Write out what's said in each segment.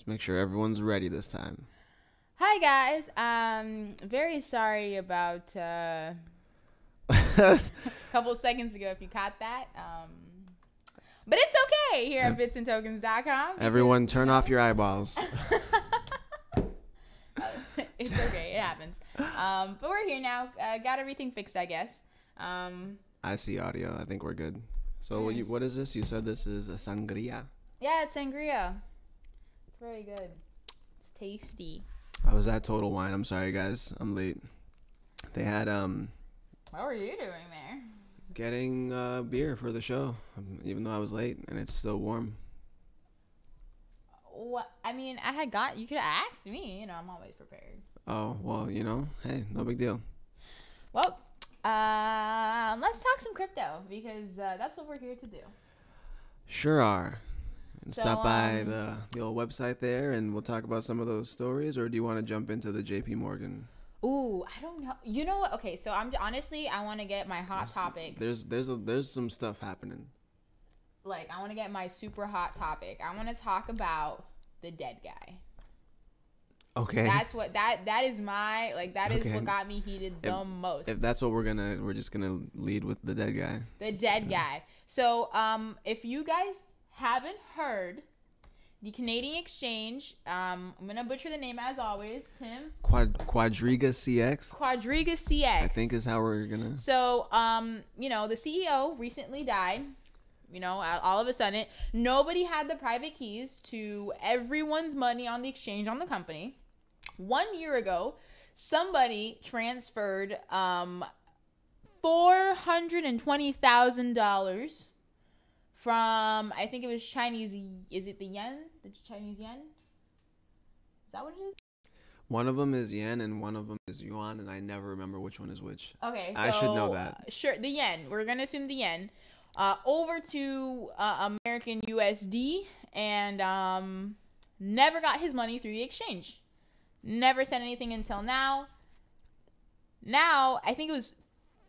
Let's make sure everyone's ready this time. Hi guys. Very sorry about a couple seconds ago if you caught that. But it's okay here at bitsandtokens.com. Everyone turn off your eyeballs. It's okay. It happens. But we're here now. Got everything fixed, I guess. I see audio. I think we're good. So what is this? You said this is a sangria. Yeah, it's sangria. It's very good. It's tasty. I was at Total Wine. I'm sorry, guys. I'm late. They had What were you doing there? getting beer for the show, even though I was late, and it's still warm. What? I mean, you could have asked me. You know, I'm always prepared. Oh, well, hey, no big deal. Well, let's talk some crypto because that's what we're here to do. Sure are. And So, stop by the old website there, and we'll talk about some of those stories, or do you want to jump into the JP Morgan? Ooh, I don't know. You know what? Okay, so I want to get my hot topic. There's some stuff happening. Like, I want to get my super hot topic. I want to talk about the dead guy. Okay. That's what that is my that is Okay. what got me heated the most. If that's what we're just gonna lead with the dead guy. The dead guy. So, if you guys haven't heard, the Canadian exchange, I'm gonna butcher the name as always, Tim. Quadriga CX. Quadriga CX. I think is how we're gonna. So, the CEO recently died. All of a sudden, nobody had the private keys to everyone's money on the exchange on the company. 1 year ago, somebody transferred $420,000 from, I think it was Chinese. Is it the yen? The Chinese yen? Is that what it is? One of them is yen and one of them is yuan, and I never remember which one is which. Okay, so I should know that. Sure, the yen. We're gonna assume the yen. Over to American USD, and never got his money through the exchange. Never said anything until now. Now, I think it was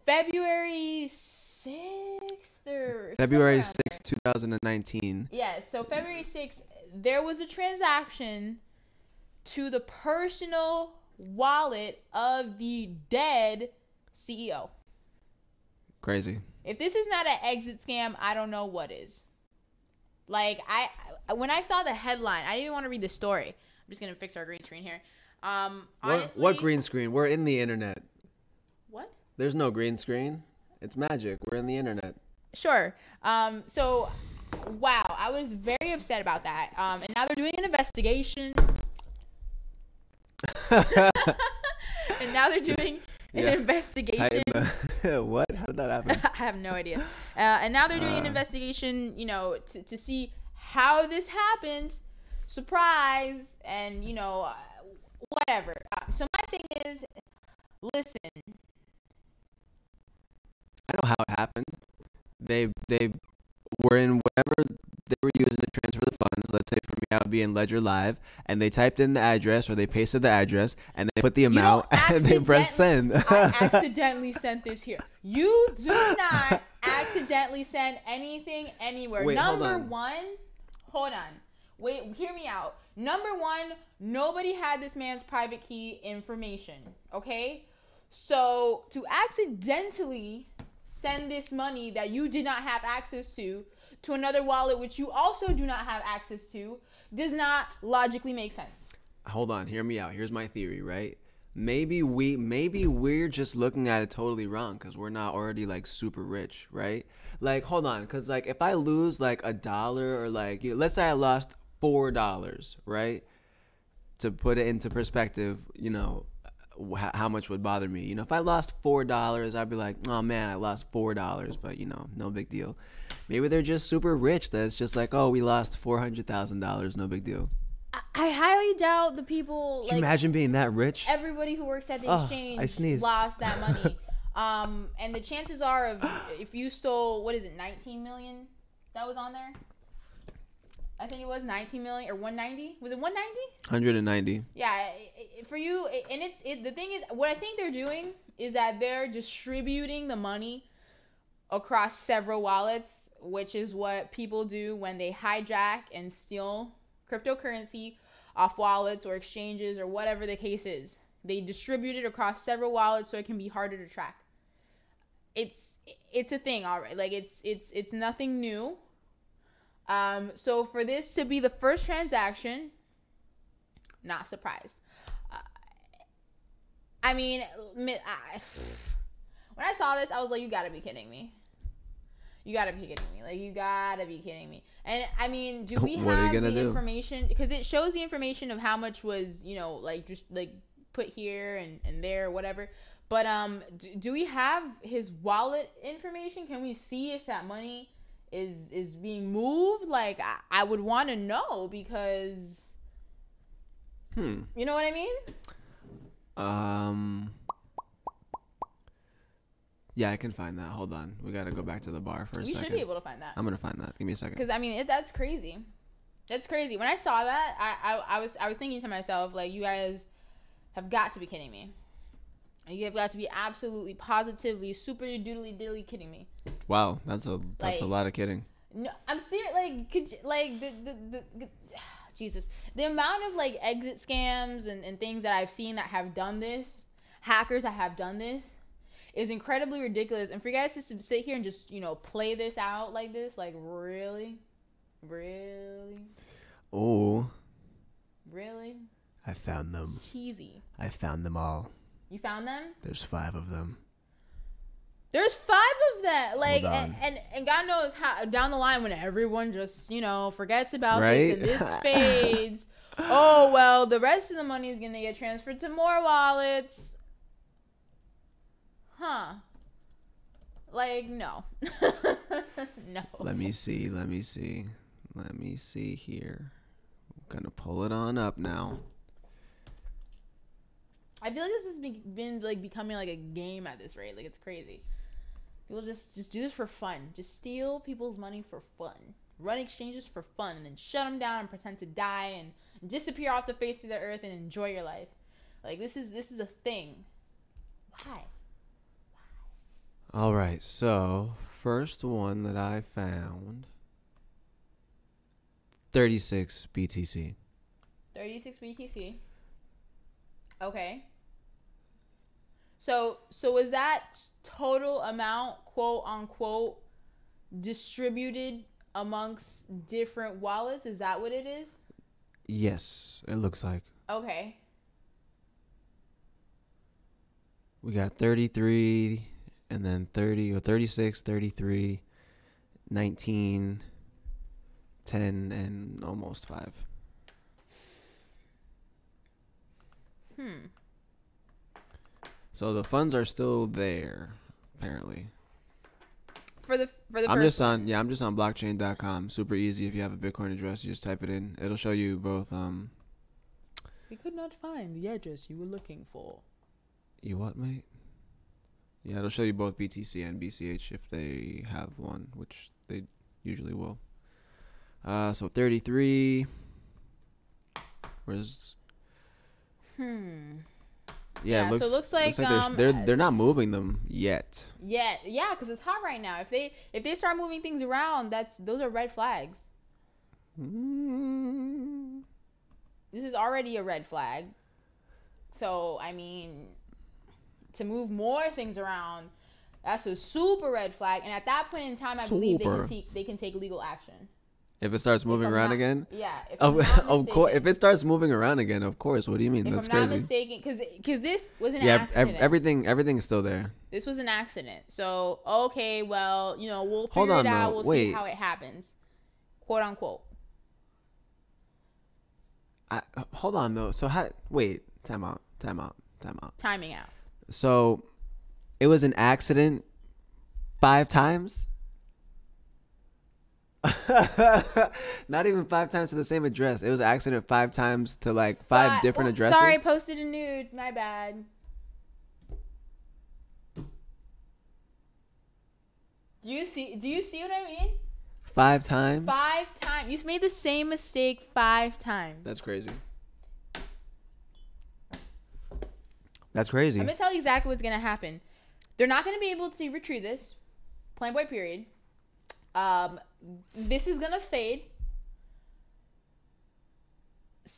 February 6th or February somewhere around 6th, 2019. Yeah, so February 6th, there was a transaction to the personal wallet of the dead CEO. Crazy. If this is not an exit scam, I don't know what is. When I saw the headline, I didn't even want to read the story. I'm just going to fix our green screen here. Honestly, What green screen? We're in the internet. What? There's no green screen. It's magic. We're in the internet. Sure. So, wow, I was very upset about that. And now they're doing an investigation. And now they're doing an investigation. What? How did that happen? I have no idea. And now they're doing an investigation, to see how this happened. Surprise. And, whatever. So my thing is, listen. I know how it happened. They were in whatever they were using to transfer the funds. Let's say for me, I would be in Ledger Live, and they typed in the address or they pasted the address, and they put the amount, and they pressed send. I accidentally sent this here. You do not accidentally send anything anywhere. Wait, hold on. Wait, hear me out. Number one, nobody had this man's private key information. Okay? So to accidentally send this money that you did not have access to another wallet which you also do not have access to does not logically make sense. Hold on, hear me out. Here's my theory, right? Maybe we're just looking at it totally wrong because we're not already super rich, right? Hold on, because if I lose $1 or let's say I lost $4, right? To put it into perspective, how much would bother me. If I lost $4, I'd be like, oh man, I lost $4, but no big deal. Maybe they're just super rich that it's just oh, we lost $400,000, no big deal. I highly doubt the people. Can you imagine being that rich? Everybody who works at the exchange I sneezed. lost that money. And the chances are of if you stole, 19 million that was on there? I think it was 19 million or 190. Was it 190? 190. Yeah, for you, and the thing is, what I think they're doing is that they're distributing the money across several wallets, which is what people do when they hijack and steal cryptocurrency. off wallets or exchanges or whatever the case is. They distribute it across several wallets so it can be harder to track. It's a thing, all right. Like it's nothing new. So for this to be the first transaction, not surprised. I mean, when I saw this, I was like, you gotta be kidding me. You gotta be kidding me. Like, you gotta be kidding me. And I mean, do we have the information? Because it shows the information of how much was, you know, like just like put here and there, whatever. But do we have his wallet information? Can we see if that money is being moved? Like, I would want to know because, you know what I mean? Yeah, I can find that. Hold on. We got to go back to the bar for a second. You should be able to find that. I'm going to find that. Give me a second. Because, I mean, that's crazy. That's crazy. When I saw that, I was thinking to myself, like, you guys have got to be kidding me. You have got to be absolutely, positively, super doodly diddly kidding me. Wow, that's a lot of kidding. No, I'm serious. Like, the Jesus, the amount of like exit scams and things that I've seen that have done this, hackers that have done this, is incredibly ridiculous. And for you guys to sit here and just, you know, play this out like this, like, really? Oh. Really? I found them. It's cheesy. I found them all. You found them? There's 5 of them. There's 5 of them. Like, and God knows how down the line when everyone just, you know, forgets about this and this fades. Oh, well, the rest of the money is going to get transferred to more wallets. Huh. Like, no. No. Let me see here. I'm going to pull it on up now. I feel like this has been like becoming like a game at this rate. Like, it's crazy. People just do this for fun. Just steal people's money for fun. Run exchanges for fun and then shut them down and pretend to die and disappear off the face of the earth and enjoy your life. Like, this is a thing. Why? All right. So, first one that I found, 36 BTC. 36 BTC. Okay. So is that total amount, quote unquote, distributed amongst different wallets? Is that what it is? Yes, it looks like. Okay. We got 33 and then 30 or 36, 33, 19, 10 and almost 5. So the funds are still there, apparently. For the I'm just on blockchain.com. Super easy. If you have a Bitcoin address, you just type it in. It'll show you both. We could not find the address you were looking for. You what, mate? Yeah, it'll show you both BTC and BCH if they have one, which they usually will. So 33. Where's? Yeah, so it looks like they're not moving them yet. Yeah, because it's hot right now. If they start moving things around, those are red flags. This is already a red flag. So I mean, to move more things around, that's a super red flag. And at that point in time, I believe they can take legal action. If it starts moving around again? Yeah. Of course. If it starts moving around again, of course. What do you mean? That's crazy. If I'm not mistaken, because this was an accident. Everything is still there. This was an accident. So, okay, well, you know, we'll figure it out. We'll see how it happens. Quote, unquote. Hold on, though. So, time out. Timing out. So, it was an accident 5 times? Not even 5 times to the same address. It was an accident 5 times to like 5 different addresses. Sorry, posted a nude. My bad. Do you see what I mean? 5 times? 5 times. You made the same mistake 5 times. That's crazy. That's crazy. I'm gonna tell you exactly what's gonna happen. They're not gonna be able to retrieve this. Plain boy, period. This is gonna fade.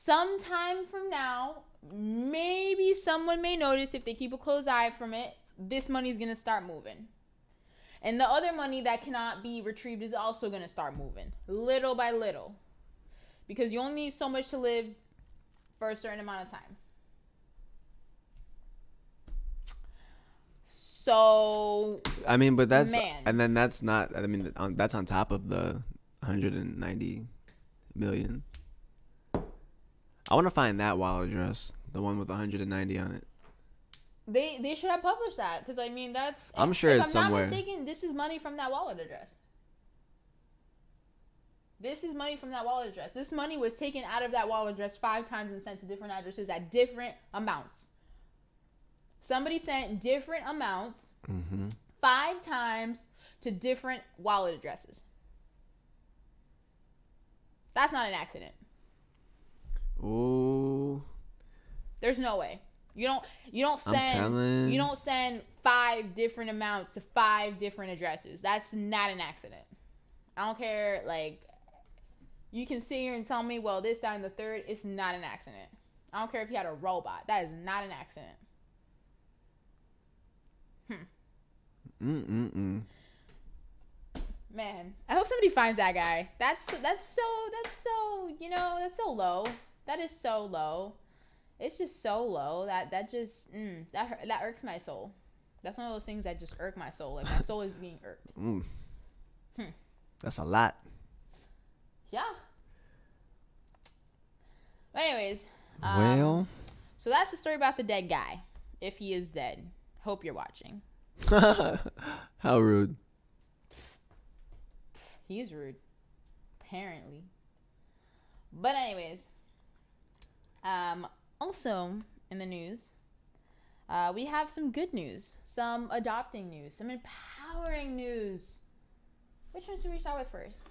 sometime from now, maybe someone may notice, if they keep a close eye from it, this money's going to start moving. And the other money that cannot be retrieved is also going to start moving, little by little. Because you only need so much to live for a certain amount of time. So, I mean, but that's, man. and then that's not, I mean, that's on top of the 190 million. I want to find that wallet address, the one with 190 on it. They should have published that, because I mean, that's, I'm sure it's somewhere. If I'm not mistaken, this is money from that wallet address. This is money from that wallet address. This money was taken out of that wallet address 5 times and sent to different addresses at different amounts. Somebody sent different amounts 5 times to different wallet addresses. That's not an accident. Ooh. There's no way. You don't send 5 different amounts to 5 different addresses. That's not an accident. I don't care, like, you can sit here and tell me, well, this, that, and the third. It's not an accident. I don't care if you had a robot. That is not an accident. Man, I hope somebody finds that guy. That's so low. That is so low. It's just so low that that irks my soul. That's one of those things that just irk my soul. Like, my soul is being irked. That's a lot. Yeah. But anyways, well, so that's the story about the dead guy. If he is dead, hope you're watching. How rude. He's rude, apparently. But anyways, also in the news, we have some good news, some adopting news, some empowering news. Which one should we start with first?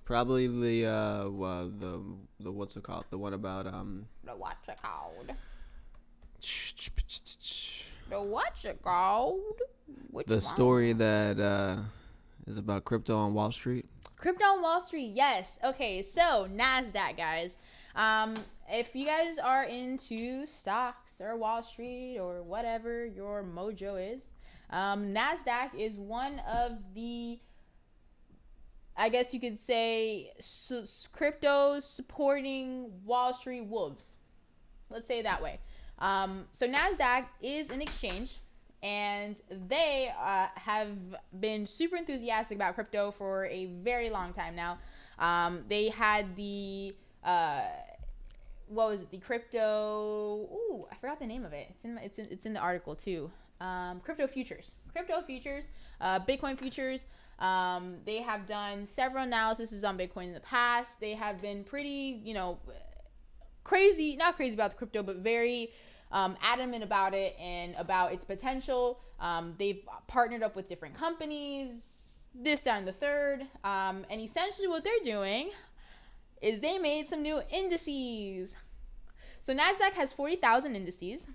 Probably the what's it called? The one about The what's it called? The what's it called? The story that is about crypto on Wall Street. Crypto on Wall Street, yes. Okay, so NASDAQ, guys. If you guys are into stocks or Wall Street or whatever your mojo is, NASDAQ is one of the, I guess you could say, cryptos supporting Wall Street wolves. Let's say it that way. So NASDAQ is an exchange, and they have been super enthusiastic about crypto for a very long time now. They had the what was it? The crypto. Ooh, I forgot the name of it. It's in the article too. Crypto futures, Bitcoin futures. They have done several analyses on Bitcoin in the past. They have been pretty, not crazy about the crypto, but very adamant about it and about its potential. They've partnered up with different companies, this, that, and the third. And essentially what they're doing is they made some new indices. So NASDAQ has 40,000 indices.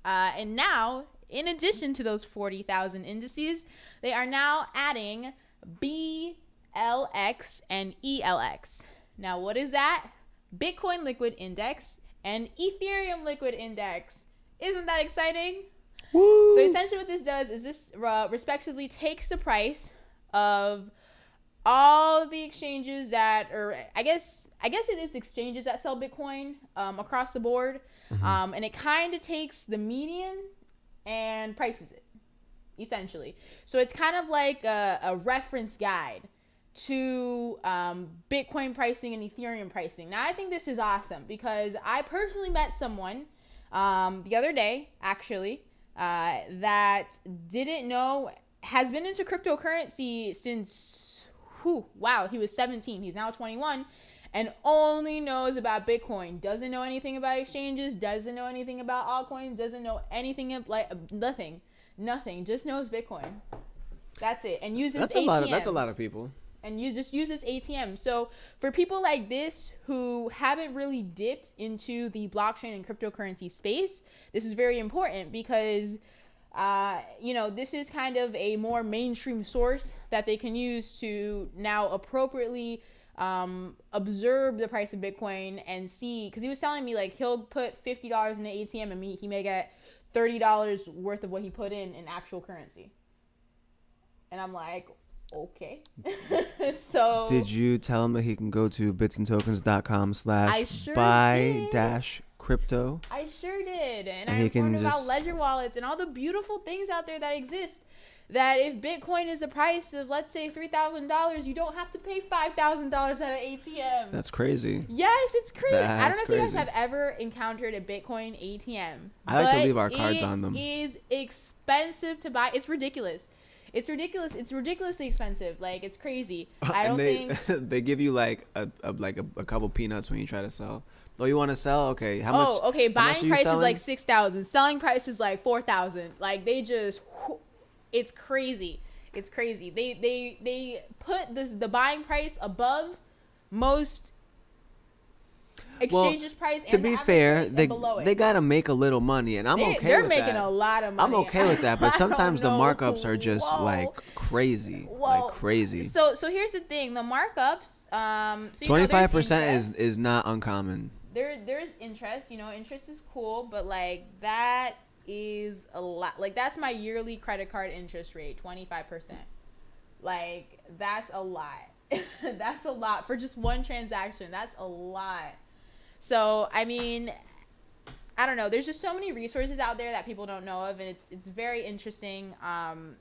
And now, in addition to those 40,000 indices, they are now adding BLX and ELX. Now, what is that? Bitcoin Liquid Index and Ethereum Liquid Index. Isn't that exciting? Woo! So essentially what this does is this respectively takes the price of all the exchanges that, or I guess it is exchanges that sell Bitcoin across the board. And it kind of takes the median and prices it, essentially. So it's kind of like a reference guide to Bitcoin pricing and Ethereum pricing. Now, I think this is awesome because I personally met someone the other day, actually, that didn't know, has been into cryptocurrency since, he was 17. He's now 21 and only knows about Bitcoin. Doesn't know anything about exchanges, doesn't know anything about altcoins, doesn't know anything, nothing, just knows Bitcoin. That's it. And uses ATMs. That's a lot of people. And just uses ATM. So for people like this who haven't really dipped into the blockchain and cryptocurrency space, this is very important because This is kind of a more mainstream source that they can use to now appropriately observe the price of Bitcoin and see, because he was telling me like he'll put $50 in an ATM and he may get $30 worth of what he put in actual currency. And I'm like, okay. So did you tell him that he can go to bitsandtokens.com/buy-crypto? I sure did. And I informed him about ledger wallets and all the beautiful things out there that exist. That if Bitcoin is the price of, let's say, $3,000, you don't have to pay $5,000 at an ATM. That's crazy. Yes, it's crazy. That's I don't know crazy. if you guys have ever encountered a Bitcoin ATM. I like to leave our cards on them. It is expensive to buy. It's ridiculous. It's ridiculous. It's ridiculously expensive. Like, it's crazy. I don't think they give you like a couple peanuts when you try to sell. Oh, you want to sell? Okay, how much? Oh, okay. Buying price is like $6,000. Selling price is like $4,000. Like, they just, it's crazy. It's crazy. They put the buying price above most exchanges price. To be fair, they gotta make a little money, and I'm okay with that. They're making a lot of money. I'm okay with that, but sometimes the markups are just like crazy, like crazy. So here's the thing: the markups. 25% is not uncommon. There's interest. Interest is cool, but like that is a lot. Like that's my yearly credit card interest rate, 25%. Like that's a lot. That's a lot for just one transaction. That's a lot. So, I mean, I don't know. There's just so many resources out there that people don't know of, and it's very interesting.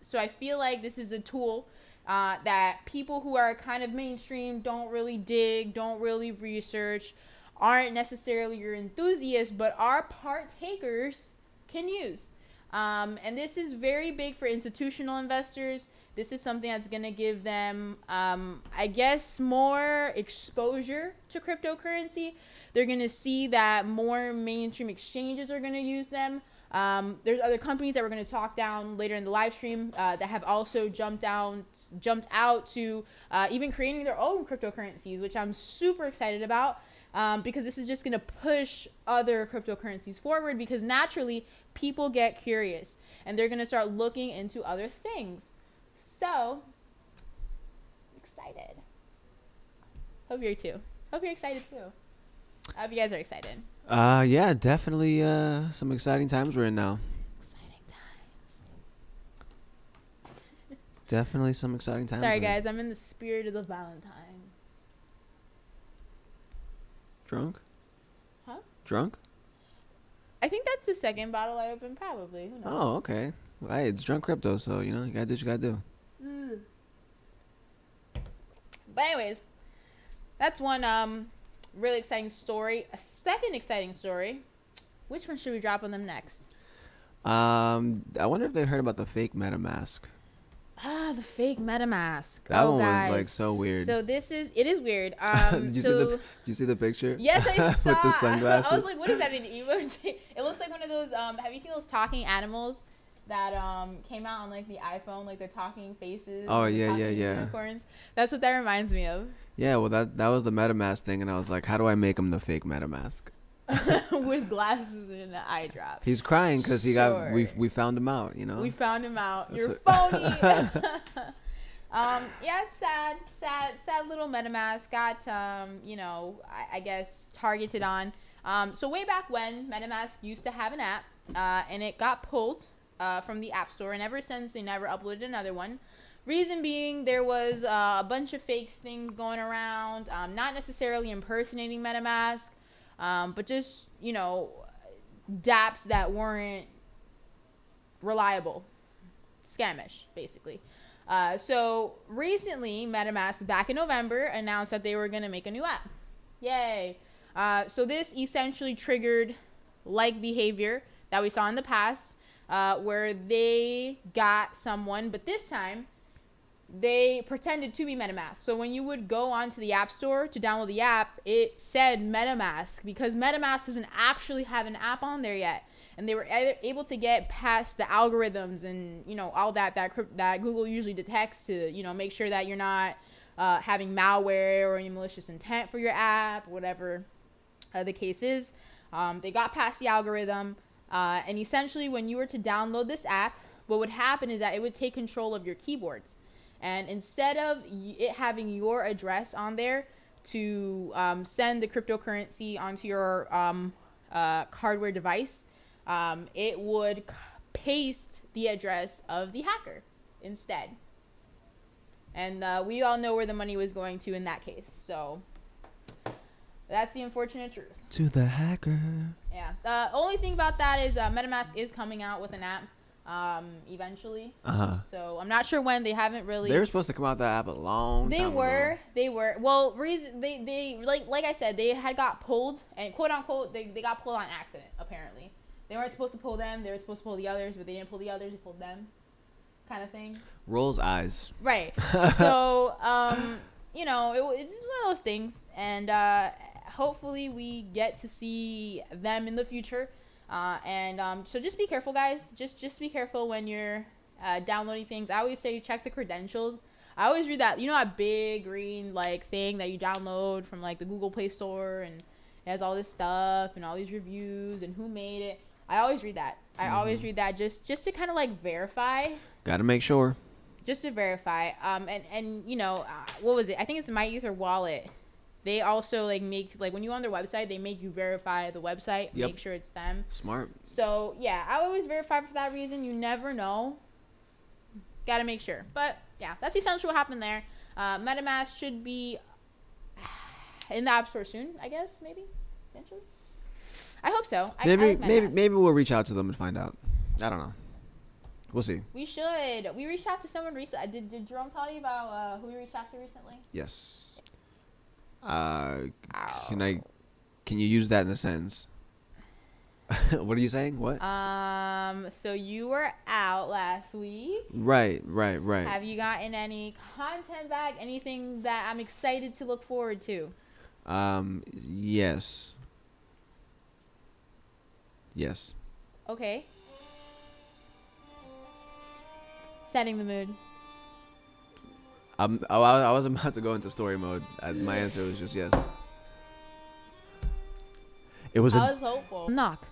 So I feel like this is a tool that people who are kind of mainstream don't really dig, don't really research, aren't necessarily your enthusiasts, but are partakers can use. And this is very big for institutional investors. This is something that's going to give them, I guess, more exposure to cryptocurrency. They're going to see that more mainstream exchanges are going to use them. There's other companies that we're going to talk down later in the live stream that have also jumped out to even creating their own cryptocurrencies, which I'm super excited about because this is just going to push other cryptocurrencies forward because naturally people get curious and they're going to start looking into other things. So, excited. Hope you're excited too. I hope you guys are excited. Yeah, definitely some exciting times we're in now. Exciting times. Definitely some exciting times. Sorry guys, I'm in the spirit of the Valentine. Drunk? Huh? Drunk? I think that's the second bottle I opened, probably. Who knows? Oh, okay. Well, hey, it's drunk crypto, so you gotta do what you gotta do. But anyways, that's one really exciting story. A second exciting story. Which one should we drop on them next? I wonder if they heard about the fake MetaMask. The fake MetaMask. That one was like so weird. So it is weird. Did you see the picture? Yes, I saw. With the sunglasses. I was like, what is that, an emoji? It looks like one of those, have you seen those talking animals that came out on like the iPhone, like the talking faces? Oh yeah. Unicorns. That's what that reminds me of. Yeah, well that was the MetaMask thing, and I was like, how do I make him the fake MetaMask? With glasses and an eye drop. He's crying because we found him out. We found him out. You're phony. Yeah, it's sad little MetaMask got I guess targeted on. So way back when MetaMask used to have an app, and it got pulled from the App Store, and ever since they never uploaded another one. Reason being, there was a bunch of fake things going around, not necessarily impersonating MetaMask, but just, dApps that weren't reliable. Scamish, basically. So recently, MetaMask, back in November, announced that they were going to make a new app. Yay. So this essentially triggered like behavior that we saw in the past, where they got someone, but this time they pretended to be MetaMask. So when you would go onto the App Store to download the app, it said MetaMask because MetaMask doesn't actually have an app on there yet. And they were able to get past the algorithms and, all that Google usually detects to, make sure that you're not having malware or any malicious intent for your app, whatever the case is. They got past the algorithm. And essentially, when you were to download this app, what would happen is that it would take control of your keyboards. And instead of it having your address on there to send the cryptocurrency onto your hardware device, it would paste the address of the hacker instead. And we all know where the money was going to in that case. So that's the unfortunate truth. To the hacker. Yeah. The only thing about that is MetaMask is coming out with an app eventually. So I'm not sure when. They haven't really. They were supposed to come out with that app a long time ago. They were. Well, they like I said, they had got pulled, and quote unquote they got pulled on accident. Apparently, they weren't supposed to pull them. They were supposed to pull the others, but they didn't pull the others. They pulled them, kind of thing. Rolls eyes. Right. So you know, it's just one of those things, and hopefully we get to see them in the future. So just be careful, guys. Just be careful when you're downloading things. I always say check the credentials. I always read that, you know, that big green like thing that you download from like the Google Play Store, and it has all this stuff and all these reviews and who made it. I always read that. I always read that just to kind of like verify. Gotta make sure. Just to verify. And you know, what was it? I think it's My Ether Wallet. They also like make like when you go on their website, they make you verify the website, make sure it's them. Smart. So yeah, I always verify for that reason. You never know. Gotta make sure. But yeah, that's essentially what happened there. MetaMask should be in the App Store soon, I guess, maybe eventually. I hope so. Maybe we'll reach out to them and find out. I don't know. We'll see. We should. We reached out to someone recently. Did Jerome tell you about who we reached out to recently? Yes. Can you use that in a sentence? What are you saying? What? So you were out last week. Right. Have you gotten any content back? Anything that I'm excited to look forward to? Yes. Okay. Setting the mood. I was about to go into story mode. My answer was just yes. I was hopeful. Knock.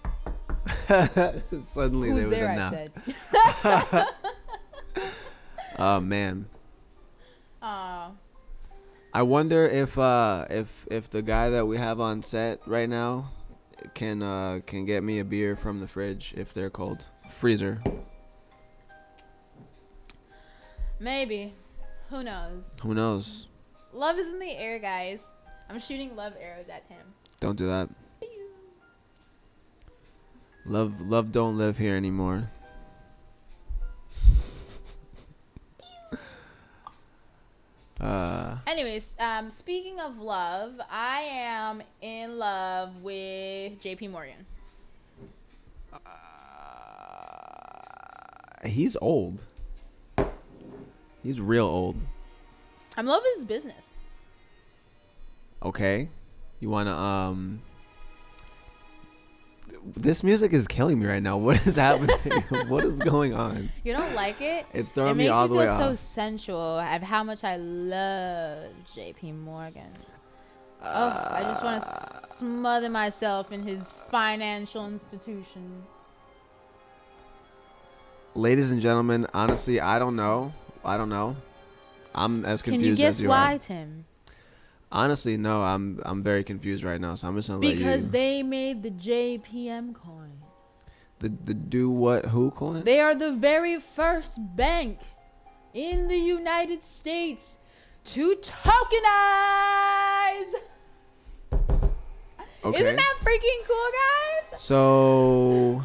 Suddenly Who's there was there, a knock. I said. Oh man. Oh. I wonder if the guy that we have on set right now can get me a beer from the fridge if they're cold. Freezer. Maybe. Who knows? Love is in the air, guys. I'm shooting love arrows at him. Don't do that. Love don't live here anymore. Anyways, speaking of love, I am in love with JP Morgan. He's old. He's real old. I'm loving his business. Okay. You wanna this music is killing me right now. What is happening? What is going on? You don't like it? It's throwing me all the way off. It makes me feel so sensual at how much I love JP Morgan. I just want to smother myself in his financial institution. Ladies and gentlemen, honestly, I don't know. I'm as confused as you are. Can you guess why, Tim? Honestly, no. I'm very confused right now, so I'm just gonna let you. Because they made the JPM coin. The do what who coin? They are the very first bank in the United States to tokenize. Okay. Isn't that freaking cool, guys? So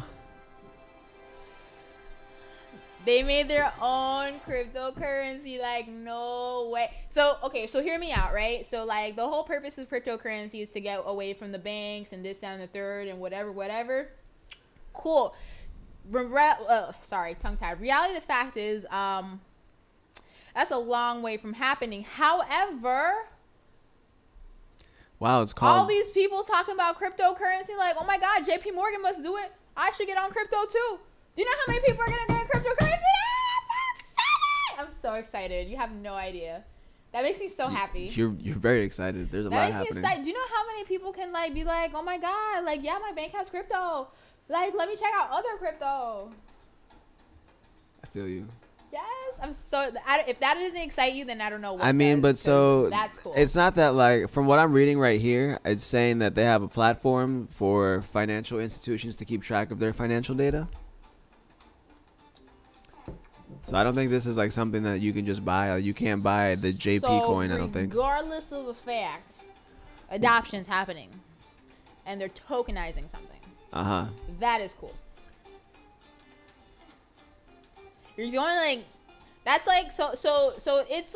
they made their own cryptocurrency. Like, no way. So, okay, so hear me out, right? So, like, the whole purpose of cryptocurrency is to get away from the banks and this, that, and the third and whatever. Cool. Sorry, tongue-tied. Reality of the fact is, that's a long way from happening. However, wow, it's called all these people talking about cryptocurrency, like, oh my God, JP Morgan must do it. I should get on crypto too. Do you know how many people are gonna get cryptocurrency? I'm so excited. You have no idea. That makes me so happy. You're very excited. There's a lot happening. That makes me excited. Do you know how many people can like be like, oh my God, like yeah, my bank has crypto. Like, let me check out other crypto. I feel you. Yes, I'm so. If that doesn't excite you, then I don't know what. I mean, does, but so that's cool. it's not that, like, from what I'm reading right here, it's saying that they have a platform for financial institutions to keep track of their financial data. So I don't think this is like something that you can just buy. Like, you can't buy the JP coin, I don't think. Regardless of the fact, adoption's happening, and they're tokenizing something. That is cool. You're going like, that's like so it's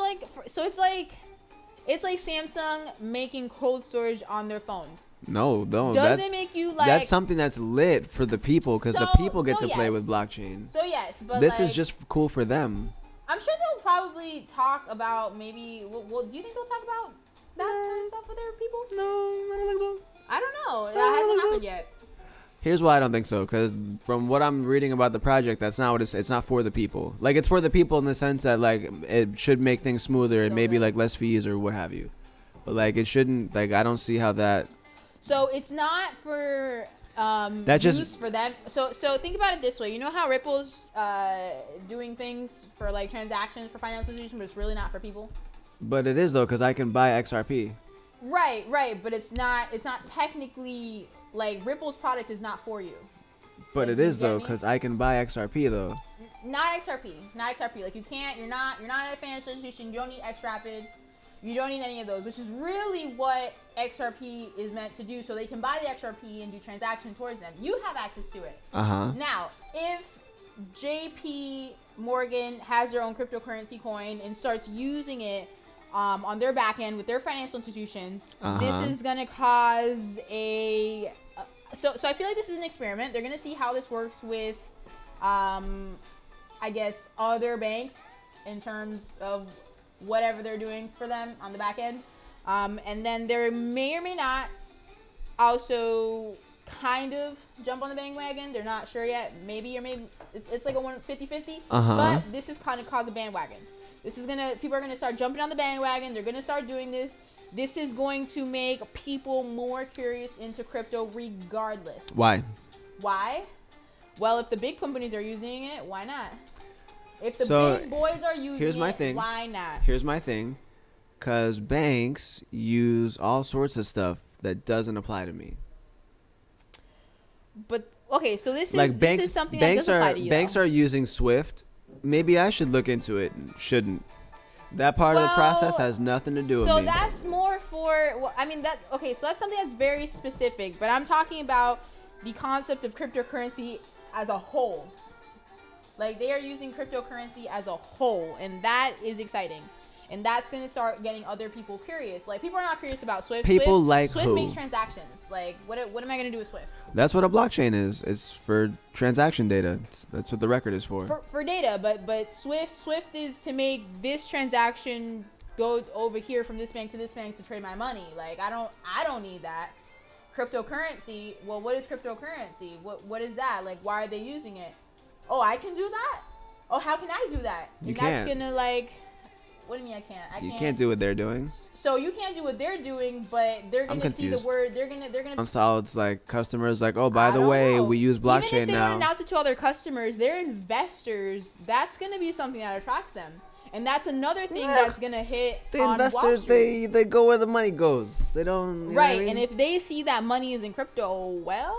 like Samsung making cold storage on their phones. No, Does it make you like? That's something that's lit for the people, because the people get to play with blockchain. So yes, but this like, is just cool for them. I'm sure they'll probably talk about maybe. Well, do you think they'll talk about that sort of stuff with their people? No, I don't think so. I don't know. That hasn't happened yet. Here's why I don't think so, because from what I'm reading about the project, that's not what it's not for the people. Like, it's for the people in the sense that, like, it should make things smoother and maybe like less fees or what have you. But like, it shouldn't, like, I don't see how that. So it's not for that just use for them. So think about it this way. You know how Ripple's doing things for like transactions for financial institutions, but it's really not for people. But it is though, because I can buy XRP. Right. But it's not technically. Like, Ripple's product is not for you. But like, it is though, because I can buy XRP though. Not XRP. Like, you can't. You're not a financial institution. You don't need XRapid. You don't need any of those, which is really what XRP is meant to do. So they can buy the XRP and do transaction towards them. You have access to it. Now, if JP Morgan has their own cryptocurrency coin and starts using it on their back end with their financial institutions, this is gonna cause a. So I feel like this is an experiment. They're gonna see how this works with, I guess, other banks in terms of whatever they're doing for them on the back end, and then there may or may not also kind of jump on the bandwagon. They're not sure yet. Maybe or maybe it's like a 50-50. But this is kind of cause a bandwagon. People are gonna start jumping on the bandwagon. They're gonna start doing this. This is going to make people more curious into crypto regardless. Why? Well, if the big companies are using it, why not? If the big boys are using it, why not? Here's my thing. Because banks use all sorts of stuff that doesn't apply to me. But, okay, so this like is something that doesn't apply to you. Banks are using Swift. Maybe I should look into it. Shouldn't. That part of the process has nothing to do with me. So that's more for, so that's something that's very specific. But I'm talking about the concept of cryptocurrency as a whole. Like, they are using cryptocurrency as a whole, and that is exciting. And that's going to start getting other people curious. Like, people are not curious about Swift. Swift makes transactions. Like, what am I going to do with Swift? That's what a blockchain is. It's for transaction data. That's what the record is for. For data, but Swift is to make this transaction go over here from this bank to trade my money. Like, I don't need that. Cryptocurrency, well, what is cryptocurrency? What is that? Like, why are they using it? Oh, I can do that? Oh, how can I do that? You can't. That's gonna, like, what do you mean I can't? You can't do what they're doing. So you can't do what they're doing, but they're gonna see the word. They're gonna. So it's like customers like, oh, by the way, we use blockchain now. Even if they don't announce it to other customers, their investors. That's gonna be something that attracts them, and that's another thing that's gonna hit. The investors, they go where the money goes. They don't. You know what I mean? And if they see that money is in crypto, well.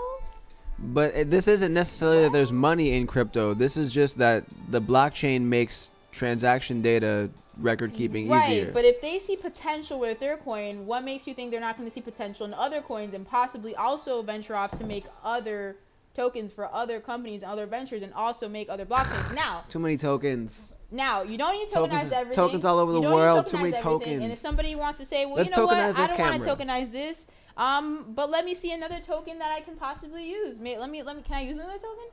But this isn't necessarily that there's money in crypto. This is just that the blockchain makes transaction data record keeping easier. Right, but if they see potential with their coin, what makes you think they're not going to see potential in other coins and possibly also venture off to make other tokens for other companies and other ventures and also make other blockchains? Now, too many tokens. Now, you don't need to tokenize everything. Tokens all over the world. Too many tokens. And if somebody wants to say, well, you know what, I don't want to tokenize this, but let me see another token that I can possibly use. Let me. Can I use another token?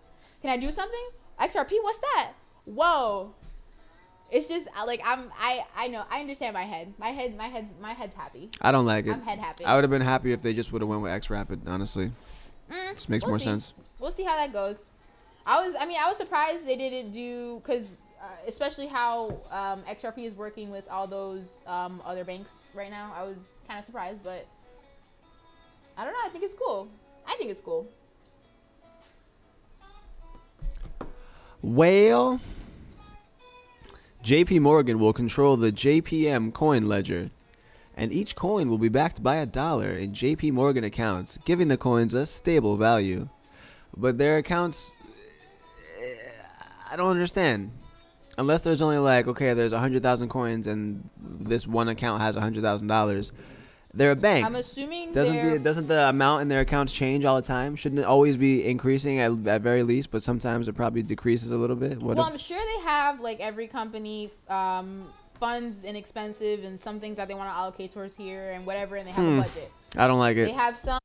Can I do something? XRP, what's that? Whoa. It's just like I know, I understand my head. My head's happy. I don't like it. I'm head happy. I would have been happy if they just would have went with XRapid, honestly. This makes more sense. We'll see how that goes. I was surprised they didn't do, because especially how XRP is working with all those other banks right now. I was kind of surprised, but I don't know. I think it's cool. Well, JP Morgan will control the JPM coin ledger, and each coin will be backed by $1 in JP Morgan accounts, giving the coins a stable value. But their accounts, I don't understand. Unless there's only like, okay, there's 100,000 coins and this one account has $100,000. They're a bank. I'm assuming doesn't the amount in their accounts change all the time? Shouldn't it always be increasing at very least? But sometimes it probably decreases a little bit. Well, I'm sure they have, like every company, funds inexpensive and some things that they want to allocate towards here and whatever, and they have a budget. I don't like it. They have some.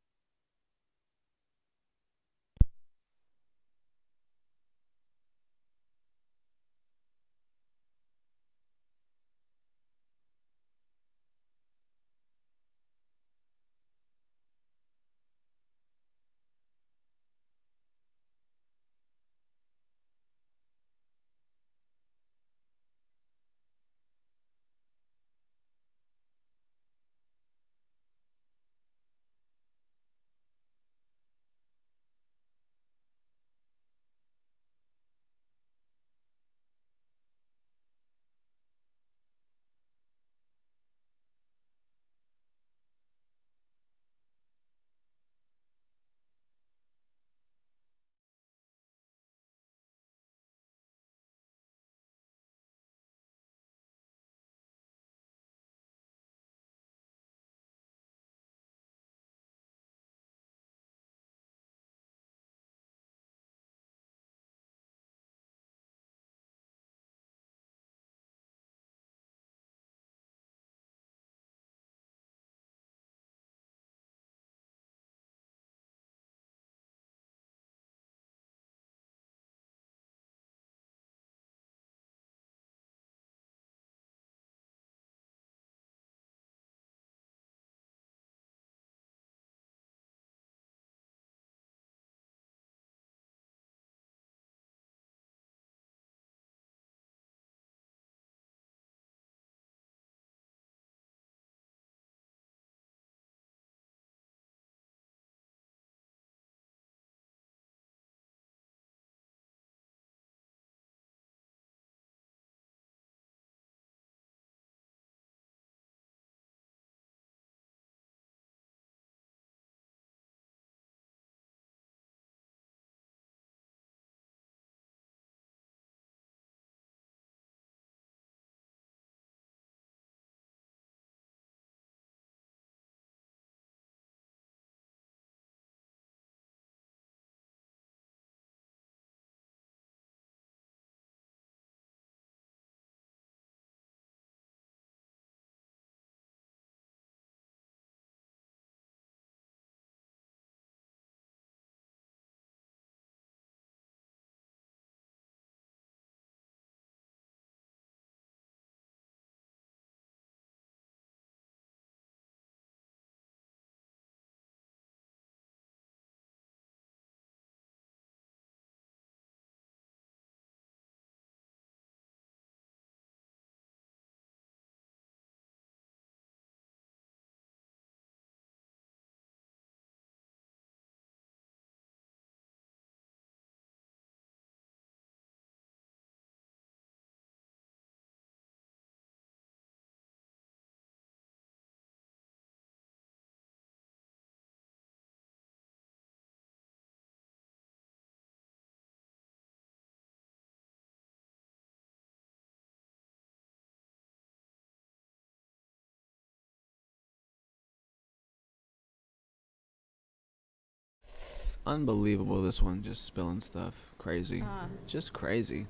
Unbelievable, this one. Just spilling stuff. Crazy. Just crazy.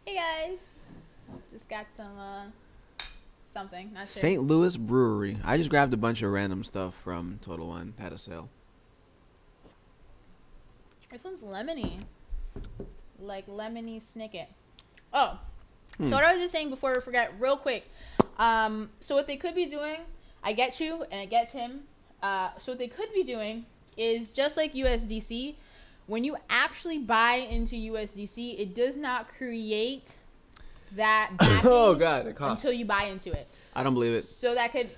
Hey guys, just got some something. Not sure. St. Louis Brewery. I just grabbed a bunch of random stuff from Total Wine. Had a sale. This one's lemony, like lemony snicket. Oh, so what I was just saying before we forget, real quick. So what they could be doing, I get you and it gets him. So what they could be doing is just like USDC, when you actually buy into USDC, it does not create that backing until you buy into it. I don't believe it. So that could,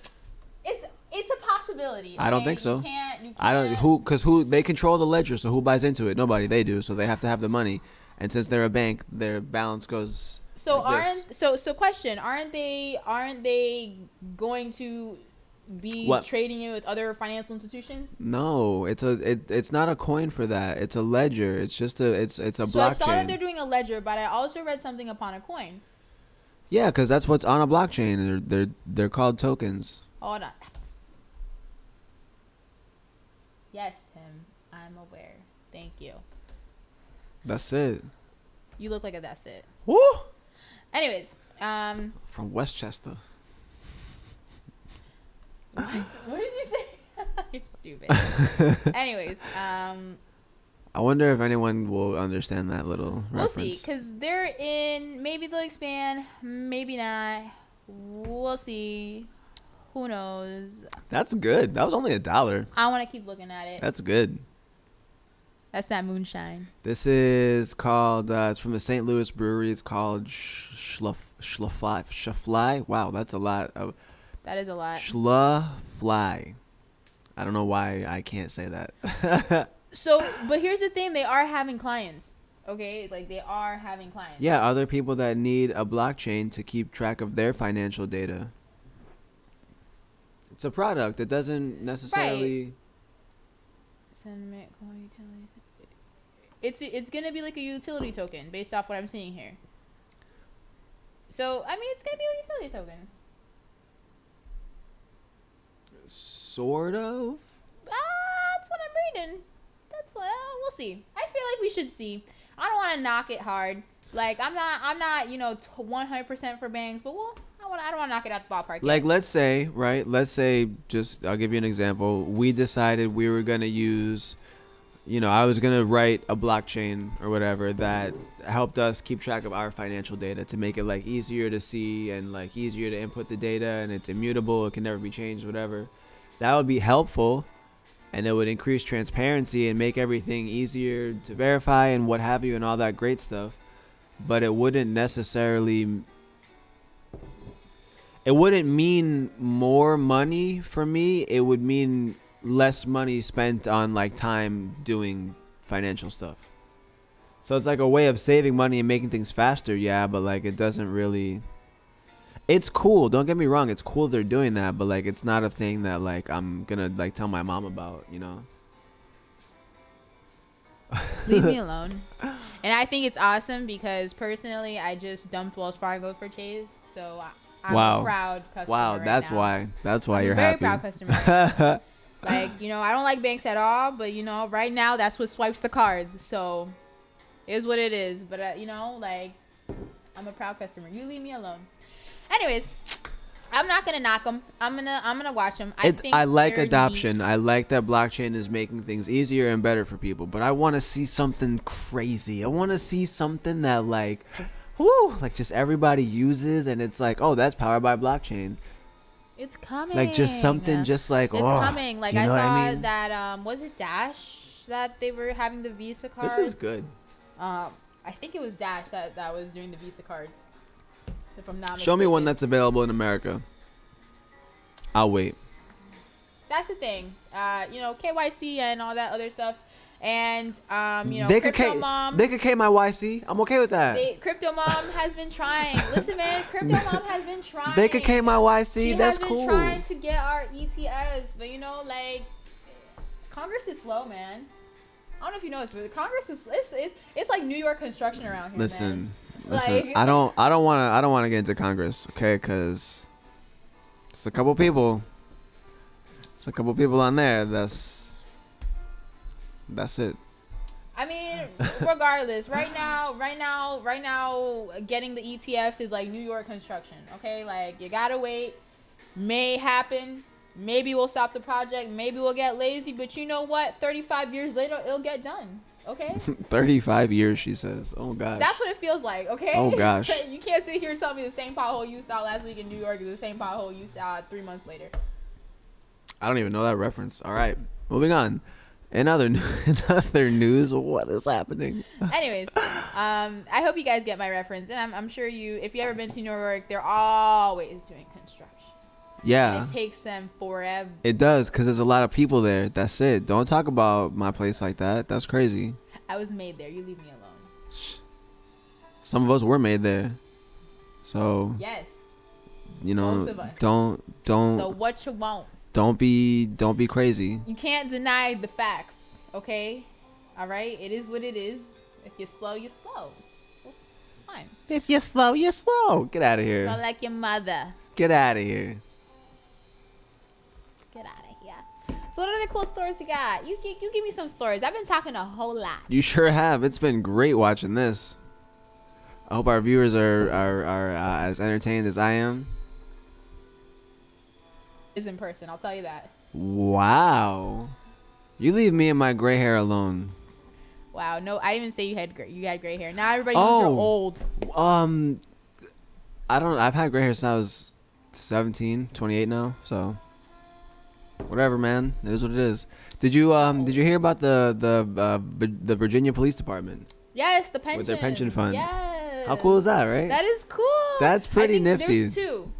it's a possibility. I don't think so. You can't. I don't. Who? Because who? They control the ledger. So who buys into it? Nobody. They do. So they have to have the money. And since they're a bank, their balance goes. So like this. question, aren't they going to be What? trading it with other financial institutions? No, it's not a coin for that. It's a ledger. It's just it's a So I saw that blockchain. they're doing a ledger, but I also read something upon a coin. Yeah, because that's what's on a blockchain. They're called tokens. Hold on. Yes, Tim, I'm aware. Thank you. That's it. You look like a that's it. Woo! Anyways, From Westchester. what did you say? You're stupid. Anyways, I wonder if anyone will understand that little we'll reference. see, because they're in. Maybe they'll expand. Maybe not. We'll see. Who knows? That's good. That was only $1. I want to keep looking at it. That's good. That's that moonshine. This is called. It's from the St. Louis brewery. It's called Schlafly. Wow, that's a lot. That is a lot. Schlafly. I don't know why I can't say that. So, but here's the thing: they are having clients. Okay, like they are having clients. Yeah, other people that need a blockchain to keep track of their financial data. It's a product. It doesn't necessarily. Sentiment, utility. It's gonna be like a utility token based off what I'm seeing here. So I mean, it's gonna be a utility token. Sort of. That's what I'm reading. That's what we'll see. I feel like we should see. I don't want to knock it hard. Like I'm not 100% for banks, but I don't want to knock it out the ballpark. Like yet. let's say just I'll give you an example. We decided we were gonna use, I was gonna write a blockchain or whatever that helped us keep track of our financial data to make it like easier to see and like easier to input the data, and it's immutable. It can never be changed. Whatever. That would be helpful. And it would increase transparency and make everything easier to verify and what have you and all that great stuff. But it wouldn't necessarily... It wouldn't mean more money for me. It would mean less money spent on like time doing financial stuff. So it's like a way of saving money and making things faster. Yeah, but like it doesn't really... It's cool. Don't get me wrong. It's cool they're doing that, but like it's not a thing that like I'm gonna like tell my mom about, Leave me alone. And I think it's awesome because personally, I just dumped Wells Fargo for Chase, so I'm a proud customer. Wow, right that's now. why. That's why I'm you're a very happy. proud customer. Like I don't like banks at all, but right now that's what swipes the cards. So, it is what it is. But like I'm a proud customer. You leave me alone. Anyways, I'm not gonna knock them. I'm gonna watch them. I like they're adoption. neat. I like that blockchain is making things easier and better for people. But I want to see something crazy. I want to see something that like, like just everybody uses, and it's like, oh, that's powered by blockchain. It's coming. Like just something, just like it's coming. Like you I know saw what I mean? that. Was it Dash that they were having the Visa cards? This is good. I think it was Dash that was doing the Visa cards. If I'm not Show me mistaken. one that's available in America. I'll wait. That's the thing. KYC and all that other stuff. And they Crypto could Mom. They could K my YC. I'm okay with that. Crypto Mom has been trying. Listen, man, Crypto Mom has been trying. They could K my YC. She That's has been cool. trying to get our ETS, but like Congress is slow, man. I don't know if you know this, but the Congress is it's like New York construction around here. Listen. Man. Listen, I don't want to get into Congress, okay? Because it's a couple people. It's a couple people on there. That's it. I mean, regardless, right now, getting the ETFs is like New York construction. Okay, like you gotta wait. May happen. Maybe we'll stop the project. Maybe we'll get lazy. But you know what? 35 years later, it'll get done. Okay. 35 years, she says. Oh gosh. That's what it feels like. Okay. Oh gosh. You can't sit here and tell me the same pothole you saw last week in New York is the same pothole you saw 3 months later. I don't even know that reference. All right, moving on. In other news, what is happening? Anyways, I hope you guys get my reference, and I'm sure if you ever been to New York, they're always doing construction. Yeah. And it takes them forever. It does, because there's a lot of people there. That's it. Don't talk about my place like that. That's crazy. I was made there. You leave me alone. Some of us were made there. So Yes. you know, Both of us. don't So what you want? don't be crazy. You can't deny the facts, okay? All right? It is what it is. If you're slow, you're slow. It's fine. If you're slow, you're slow. Get out of here. Not like your mother. Get out of here. Get out of here. So what other cool stories we got? You give me some stories. I've been talking a whole lot. You sure have. It's been great watching this. I hope our viewers are as entertained as I am. Is in person, I'll tell you that. Wow. You leave me and my gray hair alone. Wow, no, I didn't even say you had gray hair. Now everybody knows you're old. I've had gray hair since I was 17, 28 now, so whatever, man. It is what it is. Did you hear about the Virginia Police Department? Yes, the pension. With their pension fund. Yes. How cool is that, right? That is cool. That's pretty nifty.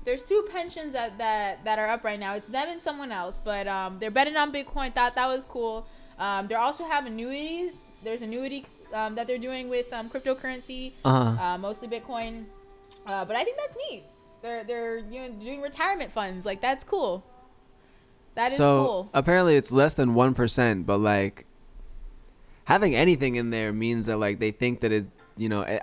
There's two pensions that are up right now. It's them and someone else, but they're betting on Bitcoin. Thought that was cool. They also have annuities. There's annuity that they're doing with cryptocurrency, mostly Bitcoin. But I think that's neat. They're doing retirement funds. Like, that's cool. That is cool. So apparently it's less than 1%, but like having anything in there means that like they think that it,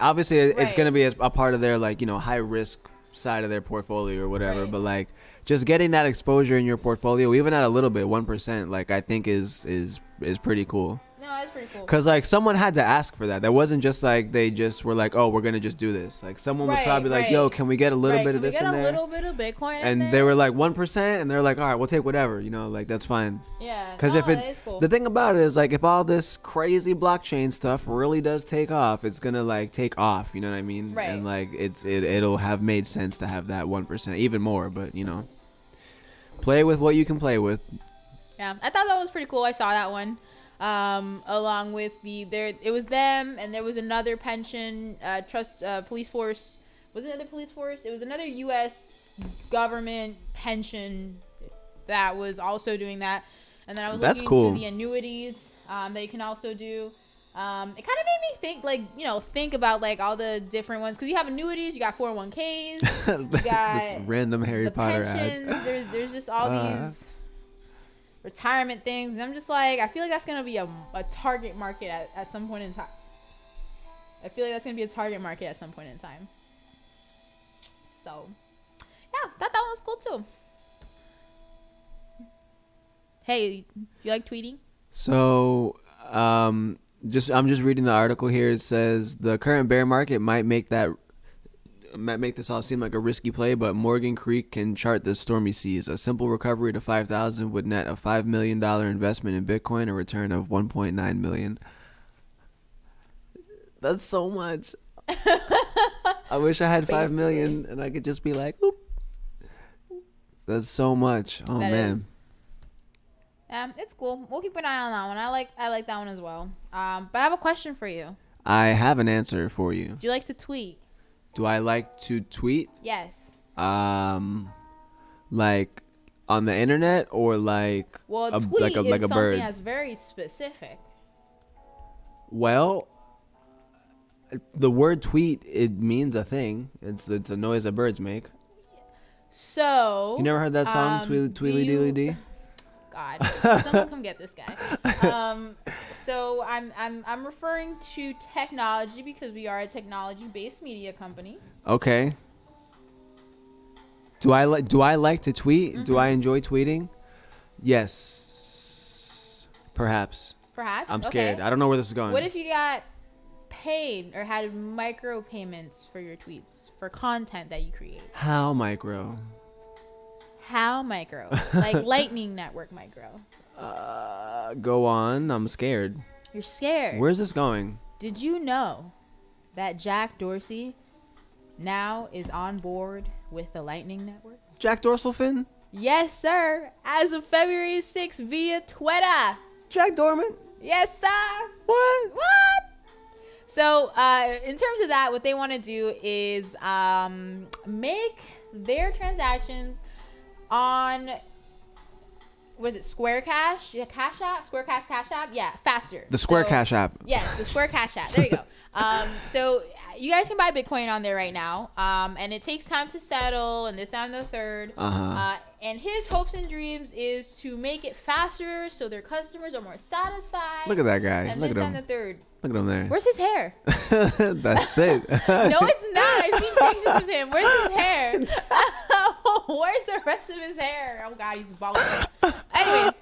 obviously it's going to be a part of their like, high risk side of their portfolio or whatever. Right. But like just getting that exposure in your portfolio, even at a little bit, 1%, like I think is pretty cool. No, that's pretty cool. Cause like someone had to ask for that. That wasn't just like they just were like, oh, we're gonna just do this. Like someone was probably like, yo, can we get a little bit of this in there? Can we get a little bit of Bitcoin? And they were like 1%, and they're like, all right, we'll take whatever. Like that's fine. Yeah. Cause if the thing about it is like if all this crazy blockchain stuff really does take off, it's gonna like take off. You know what I mean? Right. And like it'll have made sense to have that 1%, even more. But play with what you can play with. Yeah, I thought that was pretty cool. I saw that one. Along with it was them, and there was another pension police force. Was it another police force? It was another U.S. government pension that was also doing that. And then I was looking into the annuities that you can also do. It kind of made me think about like all the different ones, because you have annuities, you got 401ks, you got this random Harry Potter pensions. ad. There's just all these retirement things, and I'm just like, I feel like that's gonna be a target market at some point in time. I feel like that's gonna be a target market at some point in time. So yeah, thought that one was cool too. Hey, you like tweeting? So I'm just reading the article here. It says the current bear market might make this all seem like a risky play, but Morgan Creek can chart the stormy seas. A simple recovery to 5,000 would net a $5 million investment in Bitcoin, a return of 1.9 million. That's so much. I wish I had 5 million and I could just be like, oop. That's so much. Oh that man. It's cool. We'll keep an eye on that one. I like that one as well. But I have a question for you. I have an answer for you. Do you like to tweet? Do I like to tweet? Yes. Like on the internet or like tweet like a something bird? That's very specific. Well, the word tweet, it means a thing. It's a noise that birds make. So you never heard that song, Tweedly Deedly Dee? God, someone come get this guy. So I'm referring to technology because we are a technology-based media company. Okay. Do I like to tweet? Mm-hmm. Do I enjoy tweeting? Yes. Perhaps. I'm scared. Okay. I don't know where this is going. What if you got paid or had micro payments for your tweets for content that you create? How micro? How micro? Like Lightning Network micro. Go on. I'm scared. You're scared. Where's this going? Did you know that Jack Dorsey now is on board with the Lightning Network? Jack Dorselfin? Yes, sir. As of February 6th via Twitter. Jack Dorman? Yes, sir. What? So, in terms of that, what they want to do is make their transactions on was it Square Cash? Yeah, Cash App, Square Cash App. Yeah, faster. The Square So, Cash app. Yes, the Square Cash App. There you go. So you guys can buy Bitcoin on there right now. And it takes time to settle and this, that, and the third. And his hopes and dreams is to make it faster so their customers are more satisfied. Look at that guy. And Look this, at that, him. and the third. Look at him there. Where's his hair? That's it. No, it's not. I've seen pictures of him. Where's his hair? Where's the rest of his hair? Oh God, he's bald. Anyways,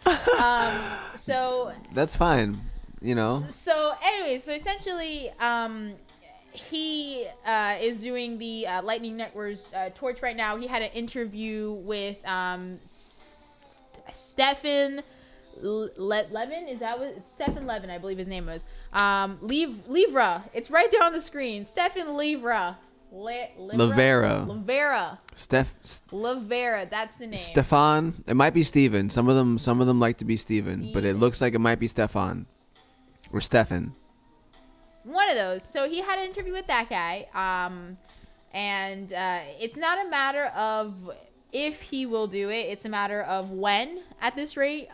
so that's fine. You know. So essentially, he is doing the Lightning Network's torch right now. He had an interview with Stefan Levin. Is that what it's Stefan Levin? I believe his name was. Livra. It's right there on the screen. Stefan Livra. Lavera. Lavera. That's the name. Stefan. It might be Steven. Some of them like to be Steven, but it looks like it might be Stefan or Stefan. One of those. So he had an interview with that guy. And it's not a matter of if he will do it. It's a matter of when. At this rate,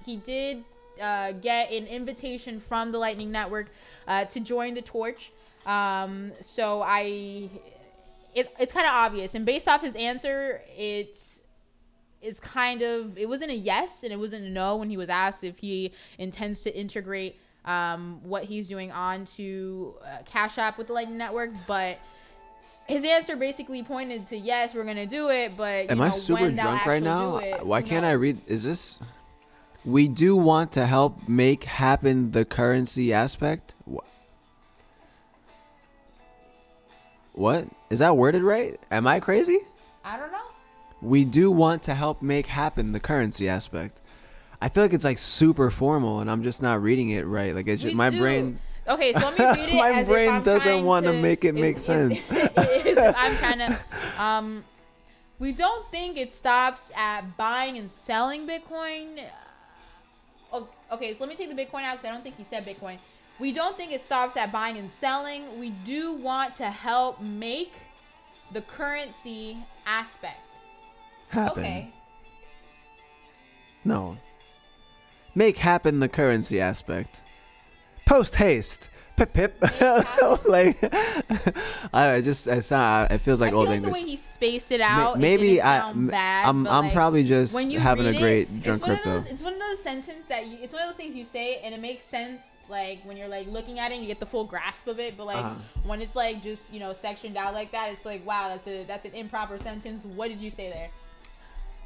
he did get an invitation from the Lightning Network to join the torch. So it's kind of obvious, and based off his answer, it wasn't a yes and it wasn't a no when he was asked if he intends to integrate what he's doing onto Cash App with the Lightning Network, but his answer basically pointed to yes, we're gonna do it. But am I super drunk right now? Why can't I read? Is this? We do want to help make happen the currency aspect. What? Is that worded right? Am I crazy? I don't know. We do want to help make happen the currency aspect. I feel like it's like super formal and I'm just not reading it right. Like it's just my brain. Okay, so let me read it. My as brain if I'm doesn't want to make it make sense. I'm trying to. We don't think it stops at buying and selling Bitcoin. Okay, so let me take the Bitcoin out because I don't think he said Bitcoin. We don't think it stops at buying and selling. We do want to help make the currency aspect happen. Okay. No. Make happen the currency aspect. Post haste. Pip pip. Like it feels like old English. The way he spaced it out. Maybe I'm probably just having a great drunk crypto. It's one of those sentences it's one of those things you say and it makes sense like when you're like looking at it and you get the full grasp of it, but like when it's like just sectioned out like that, it's like wow, that's an improper sentence. What did you say there?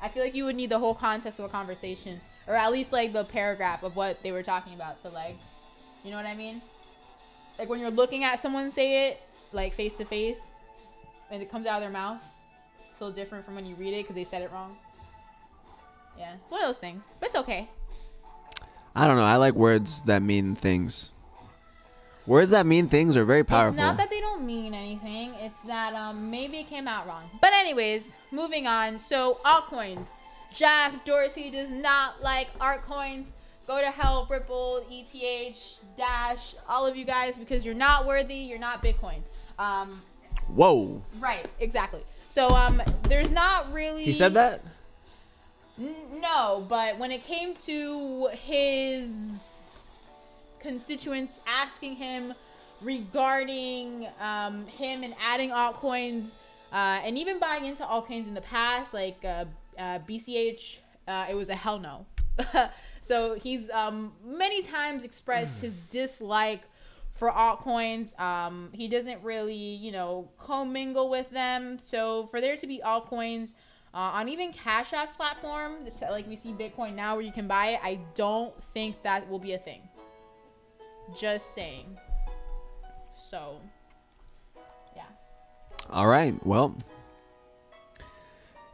I feel like you would need the whole context of the conversation, or at least like the paragraph of what they were talking about. So like, you know what I mean? Like when you're looking at someone say it like face to face and it comes out of their mouth, it's a little different from when you read it because they said it wrong. Yeah, it's one of those things, but it's okay. I don't know. I like words that mean things. Words that mean things are very powerful. It's not that they don't mean anything. It's that maybe it came out wrong. But anyways, moving on. So altcoins. Jack Dorsey does not like altcoins. Go to hell, Ripple, ETH, Dash, all of you guys, because you're not worthy. You're not Bitcoin. Whoa. Right. Exactly. So there's not really. He said that? No, but when it came to his constituents asking him regarding him and adding altcoins and even buying into altcoins in the past, like BCASH, it was a hell no. So he's many times expressed his dislike for altcoins. He doesn't really, commingle with them. So for there to be altcoins on even Cash App's platform, like we see Bitcoin now where you can buy it, I don't think that will be a thing. Just saying. So, yeah. All right. Well,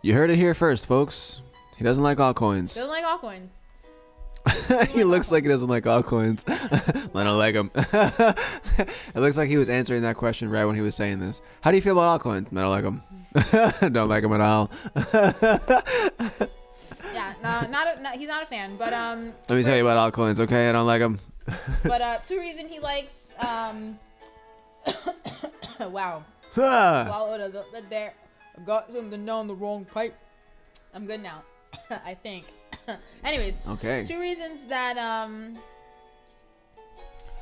you heard it here first, folks. He doesn't like altcoins. Doesn't like altcoins. He looks like he doesn't like altcoins. I don't like him. It looks like he was answering that question right when he was saying this. How do you feel about altcoins? I don't like them. Don't like him at all. Yeah, he's not a fan. But let me tell you about altcoins, okay? I don't like them. But two reasons he likes. Wow. Swallowed a little bit there. I got something down the wrong pipe. I'm good now. I think. Anyways, Okay. 2 reasons that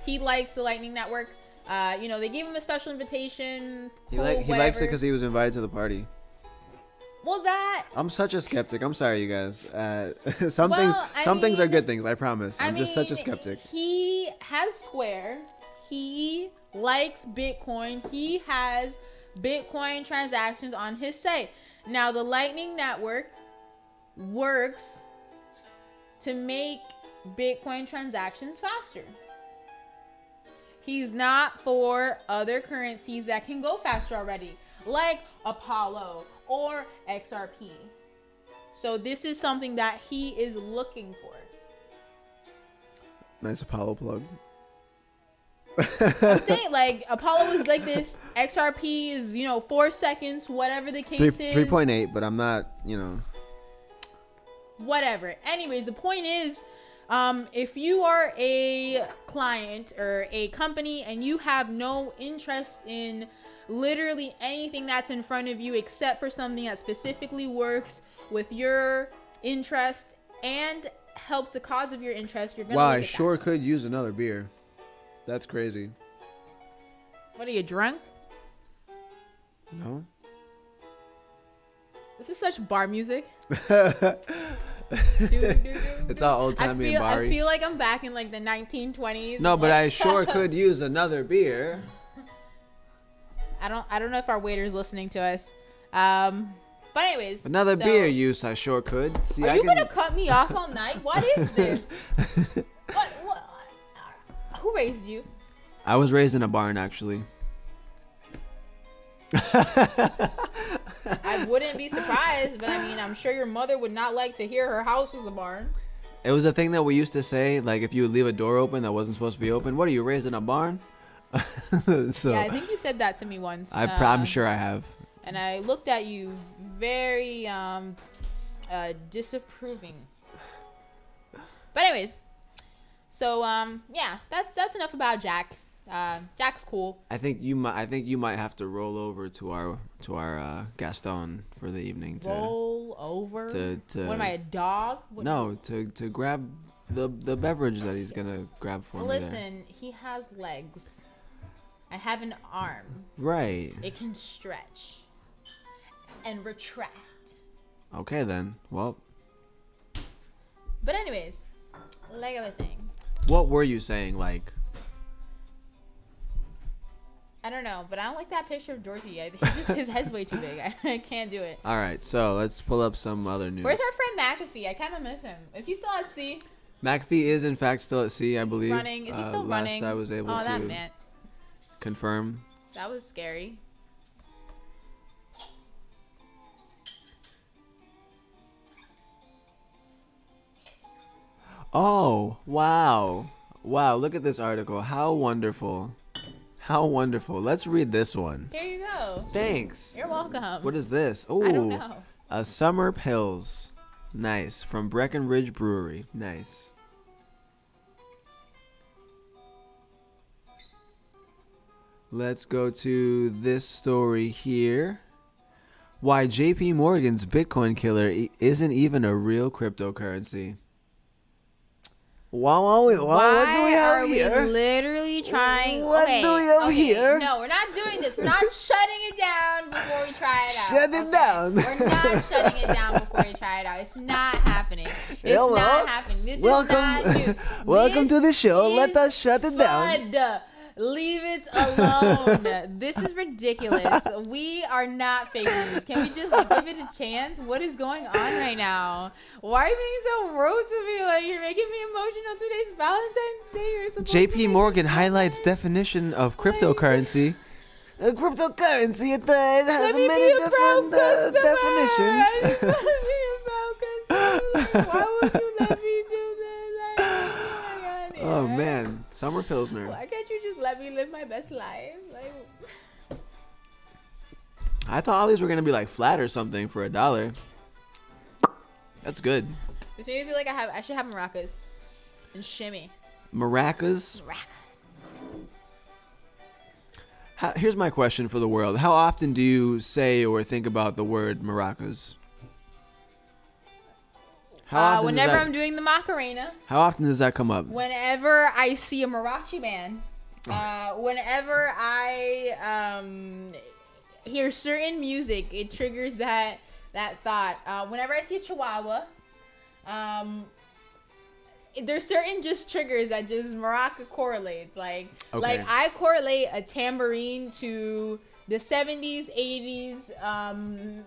he likes the Lightning Network. You know, they gave him a special invitation. He likes it whatever. because he was invited to the party. Well, that. I'm such a skeptic. I'm sorry, you guys. Some things are good things. I promise. I'm just such a skeptic. He has Square. He likes Bitcoin. He has Bitcoin transactions on his site. Now, the Lightning Network works to make Bitcoin transactions faster. He's not for other currencies that can go faster already, like Apollo or XRP. So this is something that he is looking for. Nice Apollo plug. I'm saying, like, Apollo is like this. XRP is, 4 seconds, whatever the case is. 3.8, but I'm not, Whatever. Anyways, the point is, if you are a client or a company and you have no interest in literally anything that's in front of you except for something that specifically works with your interest and helps the cause of your interest, you're gonna Wow, I sure could use another beer. That's crazy. What, are you drunk? No. This is such bar music. It's all old timey and bar-y. I feel like I'm back in like the 1920s. No, but I sure could use another beer. I don't know if our waiter's listening to us. But anyways, another beer use I sure could. See, are you gonna cut me off all night? What is this? What? Who raised you? I was raised in a barn, actually. I wouldn't be surprised, but I mean, I'm sure your mother would not like to hear her house was a barn. It was a thing that we used to say, like if you would leave a door open that wasn't supposed to be open. What, are you raised in a barn? So, yeah, I think you said that to me once. I'm sure I have. And I looked at you very disapproving. But anyways, so yeah, that's enough about Jack. Jack's cool. I think you might have to roll over to our Gaston for the evening. Roll over. To what am I, a dog? No, to grab the beverage that he's gonna grab for me. Listen, he has legs. I have an arm. Right. It can stretch and retract. Okay then. Well. But anyways, like I was saying. What were you saying, like? I don't know, but I don't like that picture of Dorothy. His head's way too big. I can't do it. All right, so let's pull up some other news. Where's our friend McAfee? I kind of miss him. Is he still at sea? McAfee is in fact still at sea, I believe. Running? Is he still running? Last I was able to that meant. confirm. That was scary. Oh, wow. Wow, look at this article. How wonderful. How wonderful. Let's read this one. Here you go. Thanks. You're welcome. What is this? Oh, I don't know. A Summer Pills. Nice. From Breckenridge Brewery. Nice. Let's go to this story here. Why JP Morgan's Bitcoin killer isn't even a real cryptocurrency. What do we have here? We literally trying? What do we have here? No, we're not doing this. We're not shutting it down before we try it out. Shut it down. We're not shutting it down before we try it out. It's not happening. It's not happening. This is not new. Welcome to the show. Let us shut it down. Leave it alone. This is ridiculous. We are not faking this. Can we just give it a chance? What is going on right now? Why are you being so rude to me? Like, you're making me emotional. Today's Valentine's Day. You're supposed JP Morgan highlights definition of cryptocurrency. Cryptocurrency, it has many different definitions. Why would you let me do this? Oh man, Summer Pilsner. Why can't you just let me live my best life? Like, I thought all these were gonna be like flat or something for $1. That's good. This makes me feel like I should have maracas and shimmy. Maracas. Here's my question for the world: how often do you say or think about the word maracas? How often Whenever does that, I'm doing the Macarena. How often does that come up? Whenever I see a Marachi man. Whenever I hear certain music, it triggers that thought. Whenever I see a Chihuahua, there's certain just triggers that just maraca correlates. Like I correlate a tambourine to the 70s, 80s,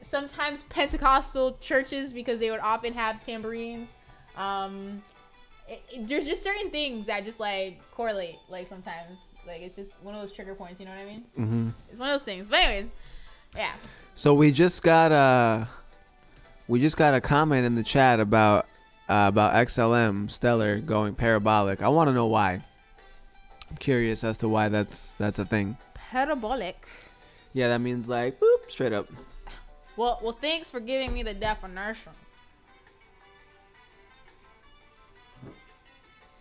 sometimes Pentecostal churches because they would often have tambourines. There's just certain things that just like correlate. Like sometimes, like it's just one of those trigger points. You know what I mean? Mm-hmm. It's one of those things. But anyways, yeah. So we just got a comment in the chat about XLM Stellar going parabolic. I want to know why. I'm curious as to why that's a thing. Parabolic. Yeah, that means like boop, straight up. Well, thanks for giving me the definition.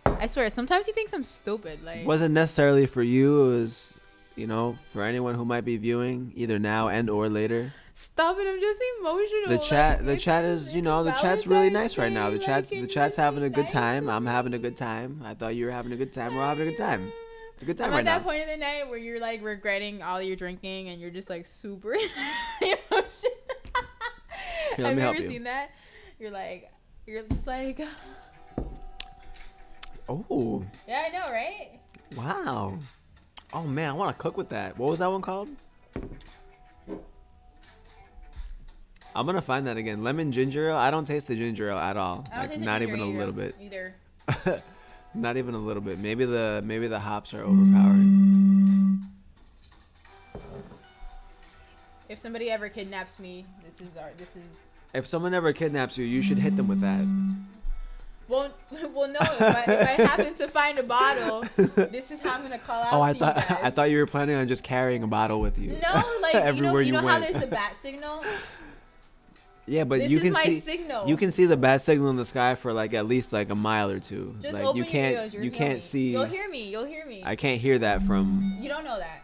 I swear, sometimes he thinks I'm stupid. Like, wasn't necessarily for you. It was, for anyone who might be viewing either now and or later. Stop it! I'm just emotional. The chat is, the chat's really nice right now. The chat's having a good time. I'm having a good time. I thought you were having a good time. We're all having a good time. It's a good time right now. I'm at that point in the night where you're like regretting all your drinking and you're just like super emotional. Have you ever seen that? You're just like. Oh. Yeah, I know, right? Wow. Oh man, I want to cook with that. What was that one called? I'm gonna find that again. Lemon ginger ale. I don't taste the ginger ale at all. Like not even a little bit. Either. Not even a little bit. Maybe the hops are overpowering. If somebody ever kidnaps me, this is. If someone ever kidnaps you, you should hit them with that. Well, no. If I happen to find a bottle, this is how I'm gonna call out. Oh, you guys. I thought you were planning on just carrying a bottle with you. No, like everywhere you know went. how there's the bat signal. Yeah, but this you can see signal. You can see the bat signal in the sky for like at least like a mile or two. Just like open you can't your ears, you can't see. You'll hear me. I can't hear that from. You don't know that.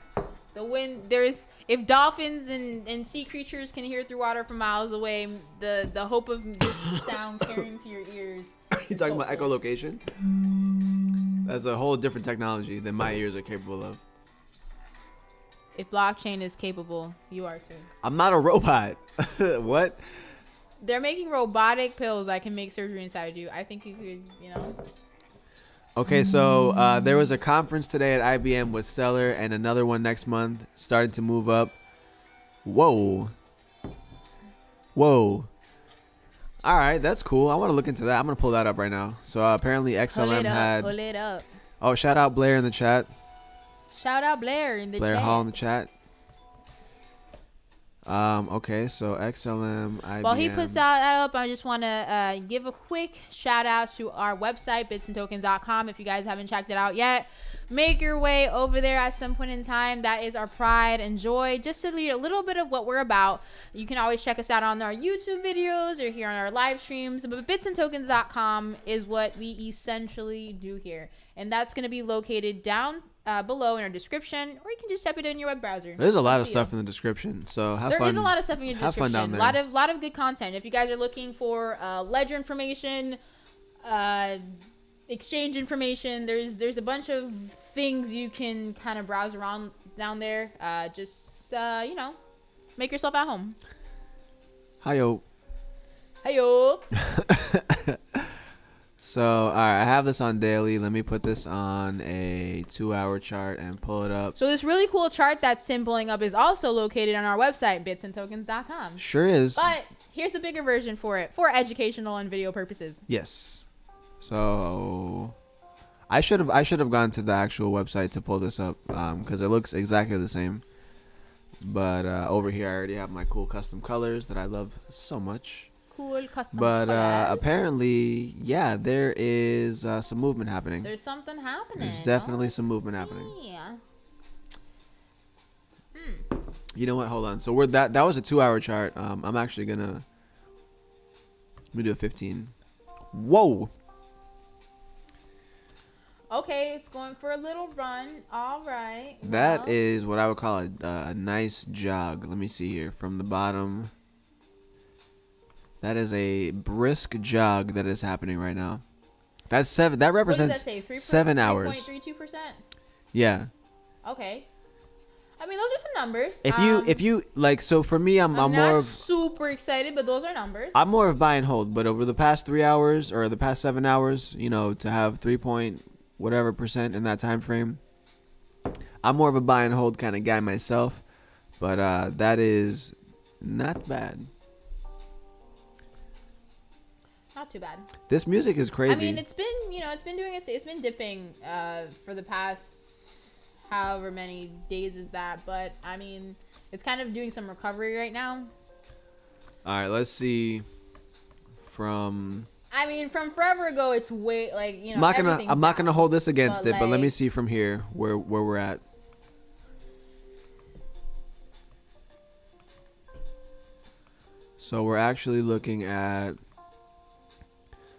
The wind. If dolphins and sea creatures can hear through water from miles away, the hope of this sound carrying to your ears. Are you talking about echolocation? That's a whole different technology than my ears are capable of. If blockchain is capable, you are too. I'm not a robot. What? They're making robotic pills that can make surgery inside you. I think you could, Okay, so there was a conference today at IBM with Stellar and another one next month starting to move up. Whoa. All right, that's cool. I want to look into that. I'm going to pull that up right now. So apparently XLM pull it up. Oh, shout out Blair in the chat. Shout out Blair in the Blair chat. Hall in the chat. Okay, so XLM, IBM. While he puts that up, I just want to give a quick shout out to our website, bitsandtokens.com. If you guys haven't checked it out yet, make your way over there at some point in time. That is our pride and joy. Just to lead a little bit of what we're about. You can always check us out on our YouTube videos or here on our live streams. But bitsandtokens.com is what we essentially do here. And that's going to be located down below in our description, or you can just type it in your web browser. There's a lot of stuff in the description, so have fun. There is a lot of stuff in your description. Have fun down there. A lot of good content. If you guys are looking for ledger information, exchange information, there's a bunch of things you can kind of browse around down there. Just make yourself at home. Hi-yo. Hi-yo. So, all right, I have this on daily. Let me put this on a 2-hour chart and pull it up. So this really cool chart that's pulling up is also located on our website, bitsandtokens.com. Sure is. But here's the bigger version for it, for educational and video purposes. Yes. So I should have gone to the actual website to pull this up because it looks exactly the same. But over here, I already have my cool custom colors that I love so much. Cool custom but colors. Apparently, yeah, there is some movement happening. There's something happening. There's definitely some movement happening. Yeah. You know what? Hold on. So that was a 2-hour chart. I'm actually gonna let me do a 15. Whoa. Okay, it's going for a little run. All right. That is what I would call a nice jog. Let me see here from the bottom. That is a brisk jog that is happening right now. That's 7. That represents what does that say? 7 hours. 3.32%. Yeah. Okay. I mean, those are some numbers. If you like, so for me, I'm not more of super excited, but those are numbers. I'm more of buy and hold. But over the past 3 hours or the past 7 hours, you know, to have 3 point whatever percent in that time frame, I'm more of a buy and hold kind of guy myself. But that is not bad. Not too bad. This music is crazy. I mean, it's been it's been dipping for the past however many days is that, but I mean, it's kind of doing some recovery right now. All right, let's see. From forever ago, it's way like, you know. I'm not gonna hold this against but it, but let me see from here where we're at. So we're actually looking at.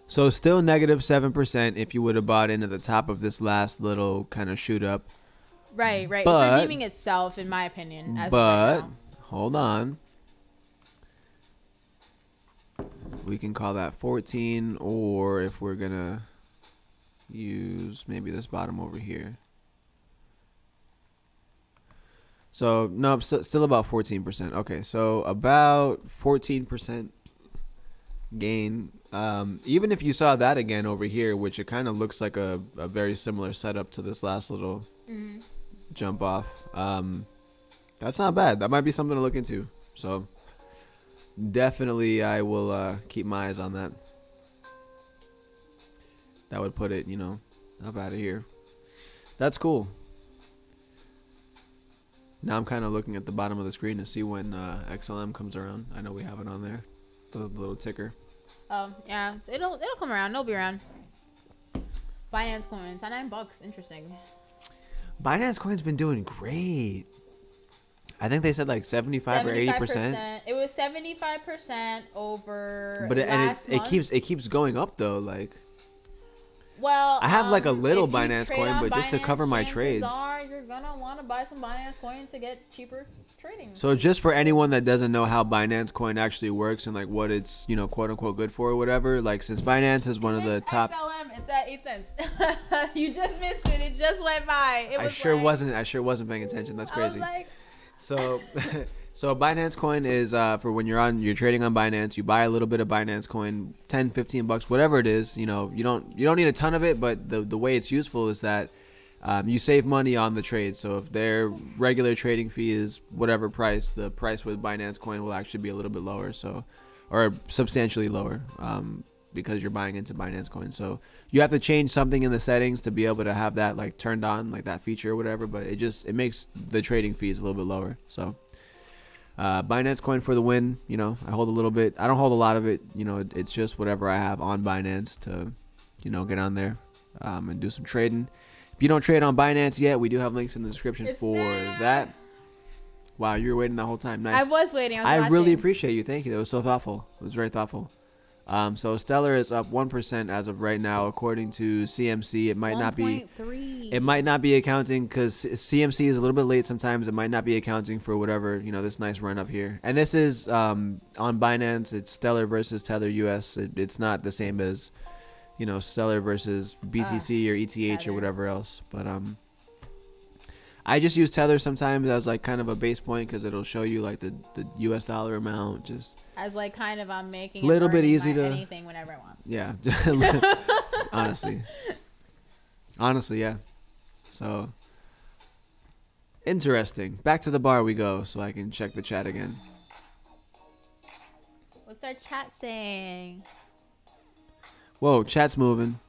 So still negative 7% if you would have bought in at the top of this last little kind of shoot up. Right. But, it's redeeming itself, in my opinion. Right hold on. We can call that 14, or if we're going to use maybe this bottom over here. So, no, still about 14%. Okay, so about 14% gain. Even if you saw that again over here, which it kind of looks like a very similar setup to this last little jump off, that's not bad. That might be something to look into. So definitely I will keep my eyes on that. That would put it, you know, up out of here. That's cool. Now I'm kind of looking at the bottom of the screen to see when XLM comes around. I know we have it on there, the little ticker. Oh yeah, it'll come around. It'll be around. Binance coins at $9. Interesting. Binance coin's been doing great. I think they said like 75 or 80%. It was 75% over. But it keeps going up though. Like, well, I have like a little Binance coin, but just to cover my trades. You're gonna want to buy some Binance coin to get cheaper trading. So just for anyone that doesn't know how Binance coin actually works and like what it's, you know, quote unquote good for or whatever, like since Binance is one of the top. XLM, it's at 8 cents. You just missed it. It just went by. I sure wasn't paying attention. That's crazy. I was like... So Binance coin is for when you're trading on Binance, you buy a little bit of Binance coin, 10, 15 bucks, whatever it is. You know, you don't need a ton of it, but the way it's useful is that you save money on the trade. So if their regular trading fee is whatever price, the price with Binance coin will actually be a little bit lower, or substantially lower, because you're buying into Binance coin. So you have to change something in the settings to be able to have that like turned on, like that feature or whatever, but it makes the trading fees a little bit lower. So Binance coin for the win. You know, I hold a little bit. I don't hold a lot of it. You know, it's just whatever I have on Binance to, you know, get on there and do some trading. If you don't trade on Binance yet, we do have links in the description for that. Wow, you were waiting the whole time. Nice. I was waiting. I really appreciate you. Thank you. That was so thoughtful. It was very thoughtful. So Stellar is up 1% as of right now, according to CMC. It might not be. It might not be accounting because CMC is a little bit late sometimes. It might not be accounting for whatever, you know, this nice run up here. And this is on Binance. It's Stellar versus Tether US. It's not the same as, you know, Stellar versus BTC or ETH Tether or whatever else. But I just use Tether sometimes as like kind of a base point because it'll show you like the US dollar amount, just as like kind of I'm making a little bit easy to anything whenever I want. Yeah. honestly, yeah. So interesting. Back to the bar we go, so I can check the chat again. What's our chat saying? Whoa, chat's moving.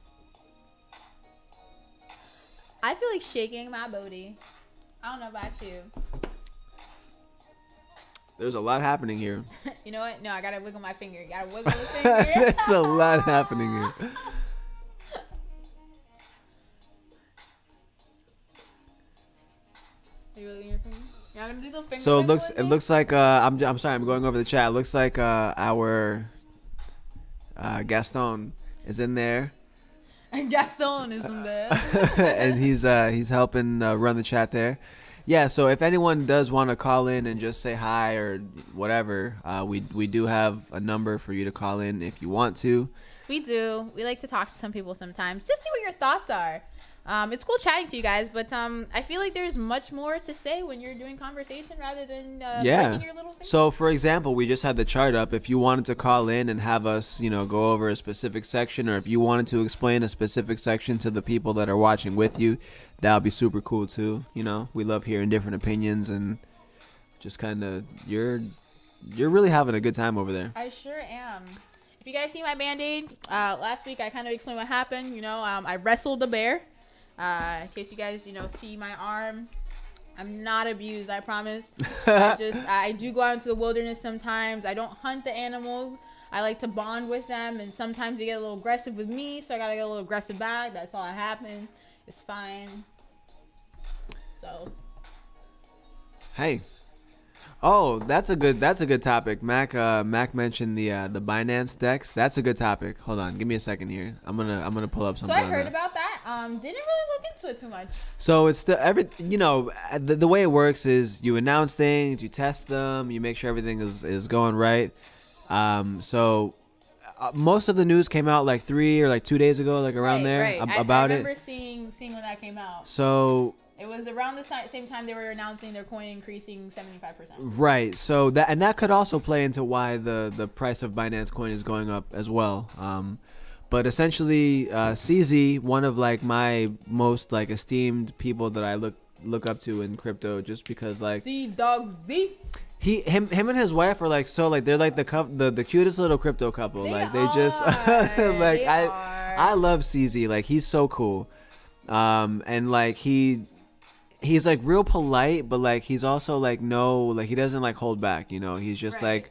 I feel like shaking my booty. I don't know about you. There's a lot happening here. You know what? No, I gotta wiggle my finger. You gotta wiggle the finger. There's a lot happening here. Are you wiggling your finger? You're not gonna do the finger? So it looks like I'm sorry, I'm going over the chat. It looks like our Gaston is in there. And Gaston is in there. And he's helping run the chat there. Yeah, so if anyone does want to call in and just say hi or whatever, we do have a number for you to call in if you want to. We do. We like to talk to some people sometimes, just see what your thoughts are. It's cool chatting to you guys, but I feel like there's much more to say when you're doing conversation rather than breaking your little finger. So, for example, we just had the chart up. If you wanted to call in and have us, go over a specific section, or if you wanted to explain a specific section to the people that are watching with you, that would be super cool too. We love hearing different opinions and just kind of you're really having a good time over there. I sure am. If you guys see my Band-Aid, last week I kind of explained what happened. I wrestled a bear. In case you guys, see my arm, I'm not abused, I promise. I do go out into the wilderness sometimes. I don't hunt the animals. I like to bond with them, and sometimes they get a little aggressive with me, so I gotta get a little aggressive back. That's all that happened. It's fine. So. Hey. Oh, that's a good topic. Mac mentioned the Binance DEX. That's a good topic. Hold on, give me a second here. I'm gonna pull up something. So I heard about that. Didn't really look into it too much. So it's the way it works is you announce things, you test them, you make sure everything is going right. So most of the news came out like 3 or 2 days ago, around there about it. I remember seeing when that came out. So. It was around the same time they were announcing their coin increasing 75%. Right. So that could also play into why the price of Binance coin is going up as well. But essentially, CZ, one of my most esteemed people that I look up to in crypto, just because C-Dog-Z. Him and his wife are they're the cutest little crypto couple. They just they I love CZ. He's so cool. And he's real polite, but he's also no, he doesn't hold back, he's just right.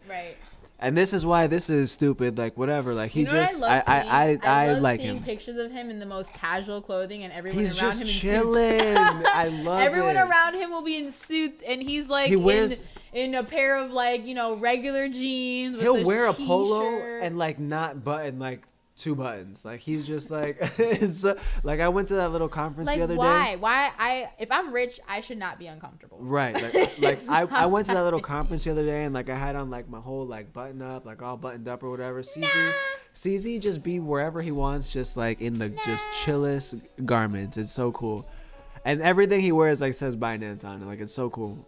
And this is why this is stupid, whatever, he just I love like seeing him. Pictures of him in the most casual clothing, and everyone He's around just him chilling. in suits. I love everyone it. around him will be in suits, and he's he wears in a pair of regular jeans with he'll wear a t-shirt. polo and not button 2 buttons. He's just it's I went to that little conference the other day. Why if I'm rich, I should not be uncomfortable. Right. I went to that little conference the other day, and I had on my whole button up, all buttoned up or whatever. CZ just be wherever he wants, just in the just chillest garments. It's so cool. And everything he wears says Binance on it. It's so cool.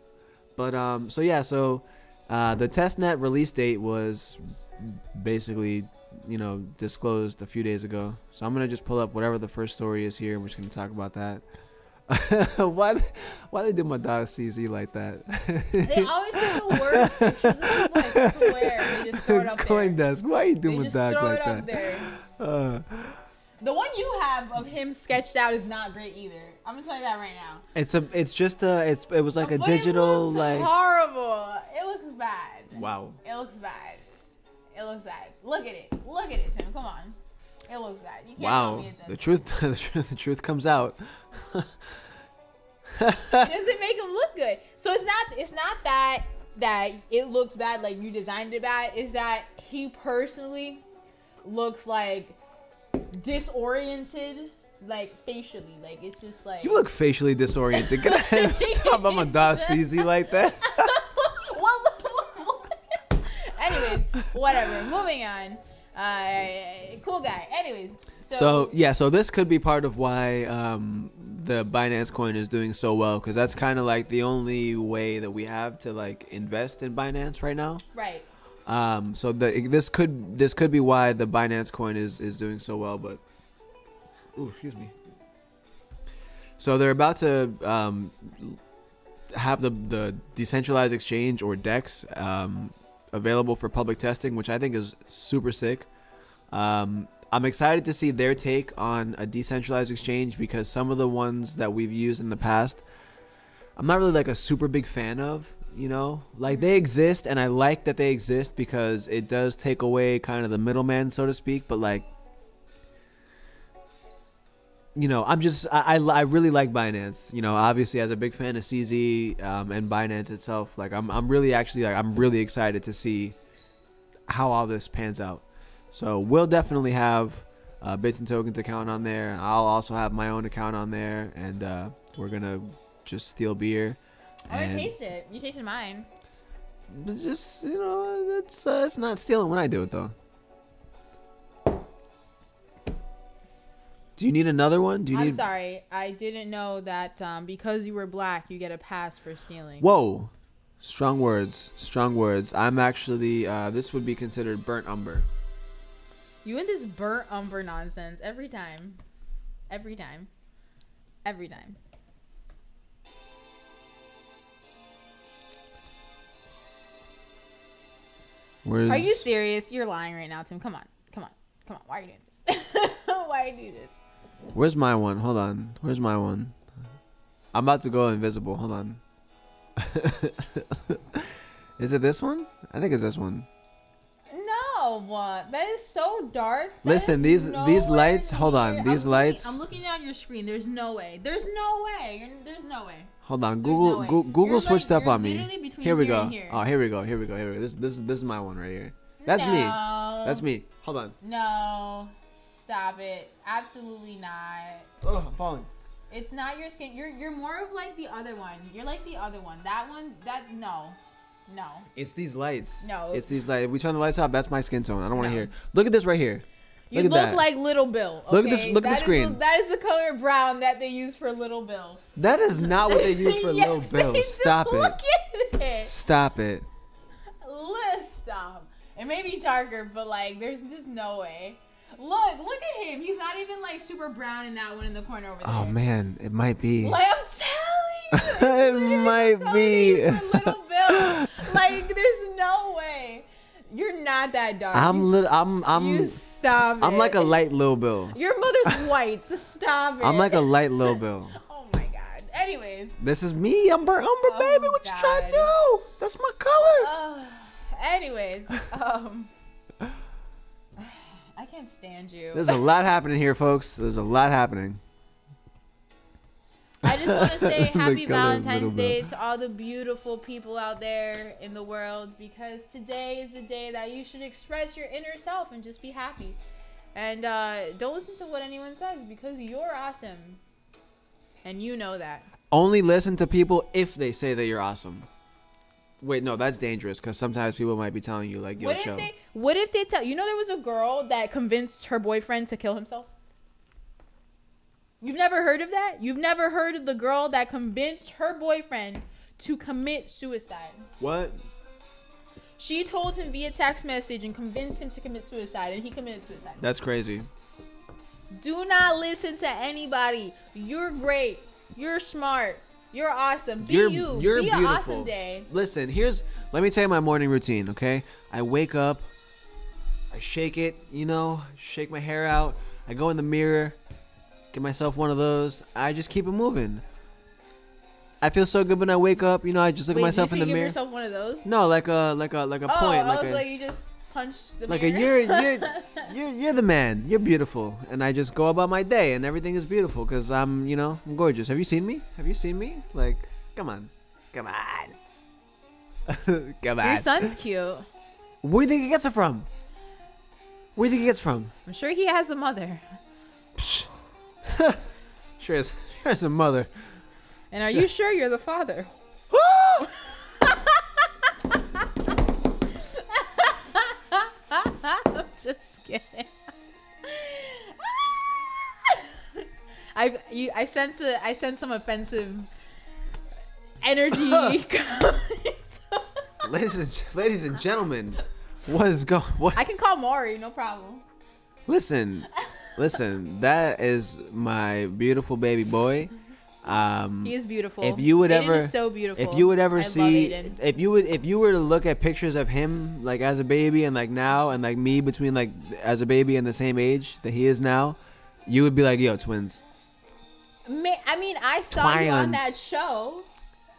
But so the testnet release date was basically disclosed a few days ago. So I'm gonna just pull up whatever the first story is here, and we're just gonna talk about that. why they do my dog CZ like that? They always do the worst pictures of people, I swear. They just throw it up Coin there. Desk, why are you doing my just dog throw like it up that? there. The one you have of him sketched out is not great either. I'm gonna tell you that right now. It was a digital it looks horrible. It looks bad. Wow. It looks bad. It looks bad. Look at it. Look at it, Tim. Come on. It looks bad. You can't tell me it doesn't. The truth comes out. It doesn't make him look good. So it's not that it looks bad, you designed it bad. It's that he personally looks disoriented, facially. It's just You look facially disoriented. Get ahead of talk about my dog CZ like that. Anyways, whatever. Moving on. Cool guy. Anyways. So this could be part of why the Binance coin is doing so well, because that's kind of the only way that we have to invest in Binance right now. Right. So this could be why the Binance coin is doing so well, but excuse me. So they're about to have the decentralized exchange, or DEX, available for public testing, which I think is super sick. I'm excited to see their take on a decentralized exchange, because some of the ones that we've used in the past, I'm not really a super big fan of. They exist, and I like that they exist because it does take away kind of the middleman, so to speak. But I really like Binance. Obviously as a big fan of CZ and Binance itself, I'm really excited to see how all this pans out. So we'll definitely have Bits and Tokens account on there. I'll also have my own account on there, and we're gonna just steal beer. I want to taste it. You tasted mine. It's just, it's not stealing when I do it though. Do you need another one? I'm sorry. I didn't know that because you were black, you get a pass for stealing. Whoa. Strong words. Strong words. I'm actually, this would be considered burnt umber. You and this burnt umber nonsense every time. Every time. Every time. Are you serious? You're lying right now, Tim. Come on. Come on. Come on. Why are you doing this? Why are you doing this? Where's my one? Hold on. Where's my one? I'm about to go invisible. Hold on. Is it this one? I think it's this one. No, that is so dark. Listen, these lights. Hold on. These lights. I'm looking at your screen. There's no way. There's no way. There's no way. Hold on. Google switched up on me. Here we go. Here. Oh, here we go. Here we go. Here we go. This is my one right here. That's me. That's me. Hold on. No. Stop it. Absolutely not. Oh, I'm falling. It's not your skin. You're more of like the other one. You're like the other one. No. It's these lights. No. It's these lights. We turn the lights off. That's my skin tone. I don't want to hear. Look at this right here. You look like Little Bill. Okay? Look at this. Look at the screen. That is the color brown that they use for Little Bill. That is not what they use for Little Bill. Stop it. Look at it. Stop it. Let's stop. It may be darker, but like, there's just no way. Look at him. He's not even like super brown in that one in the corner over there. Oh man, it might be. Like I'm telling you, it might be. For Little Bill. Like there's no way. You're not that dark. You stop it. I'm like a light Lil Bill. Your mother's white. So stop it. I'm like a light Lil Bill. Oh my god. Anyways. This is me. I'm Umber, baby. What you trying to do? That's my color. Anyways, I can't stand you. There's a lot happening here, folks. There's a lot happening. I just want to say happy Valentine's Day to all the beautiful people out there in the world, because today is the day that you should express your inner self and just be happy. And don't listen to what anyone says, because you're awesome. And you know that. Only listen to people if they say that you're awesome. Wait, no, that's dangerous, because sometimes people might be telling you, like, yo, chill. What if they tell you? Know there was a girl that convinced her boyfriend to kill himself? You've never heard of that? You've never heard of the girl that convinced her boyfriend to commit suicide? What? She told him via text message and convinced him to commit suicide, and he committed suicide. That's crazy. Do not listen to anybody. You're great. You're smart. You're awesome. Be you. You're Be beautiful. An awesome day. Listen, let me tell you my morning routine, okay? I wake up, I shake it, shake my hair out. I go in the mirror, get myself one of those. I just keep it moving. I feel so good when I wake up. I just look at myself in the mirror. Give yourself one of those? No, like a point. I was like, you just punched the mirror. Like you're the man. You're beautiful, and I just go about my day, and everything is beautiful because I'm gorgeous. Have you seen me? Like, come on. Come on. Your son's cute. Where do you think he gets it from? I'm sure he has a mother. Sure has a mother. And are you sure you're the father? I'm just kidding. I sense some offensive energy. ladies and gentlemen, what? I can call Maury, no problem. Listen, that is my beautiful baby boy. He is beautiful. If you would Aiden is so beautiful. If you would ever see, Aiden. if you were to look at pictures of him like as a baby and like now and like me between like as a baby and the same age that he is now, you would be like, yo, twins. I mean, I saw you on that show.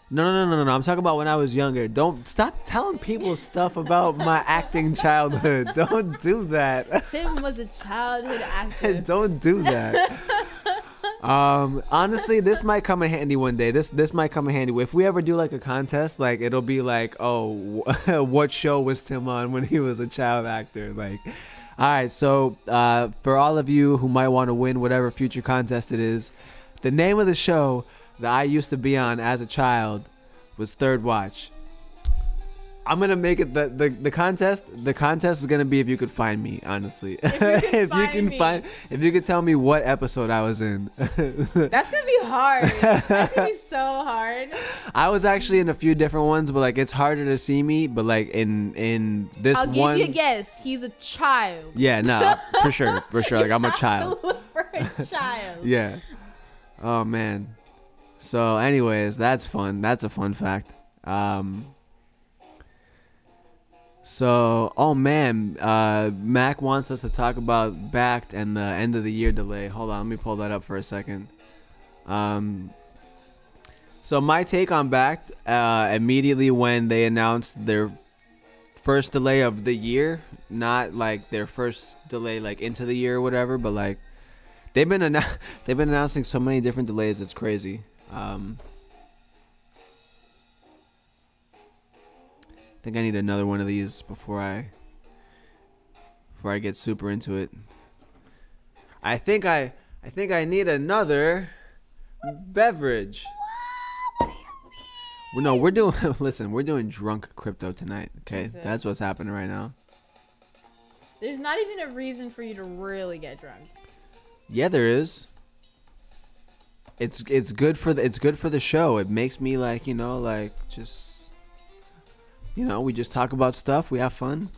No. I'm talking about when I was younger. Don't stop telling people stuff about my acting childhood. Don't do that. Tim was a childhood actor. Don't do that. Honestly, this might come in handy one day. This might come in handy. If we ever do like a contest, like it'll be like, oh, what show was Tim on when he was a child actor? Like, all right. So for all of you who might want to win whatever future contest it is, the name of the show that I used to be on as a child was third watch. I'm gonna make it the contest. The contest is gonna be if you could find me. Honestly, if you could tell me what episode I was in. That's gonna be hard. That's gonna be so hard. I was actually in a few different ones, but like it's harder to see me. But like in this one, I'll give you a guess. He's a child. Yeah, no, for sure. Like I'm a child. For a child. Yeah. Oh man. So, anyways, that's fun. That's a fun fact. So, oh man, Mac wants us to talk about Backed and the end of the year delay. Hold on, let me pull that up for a second. So my take on Backed, immediately when they announced their first delay of the year, not like their first delay like into the year or whatever, but like they've been announcing so many different delays, it's crazy. I think I need another one of these before I get super into it. I think I need another beverage. Well, no, we're doing drunk crypto tonight. Okay, Jesus. That's what's happening right now. There's not even a reason for you to really get drunk. Yeah, there is. It's good for the show. It makes me like, just. We just talk about stuff. We have fun.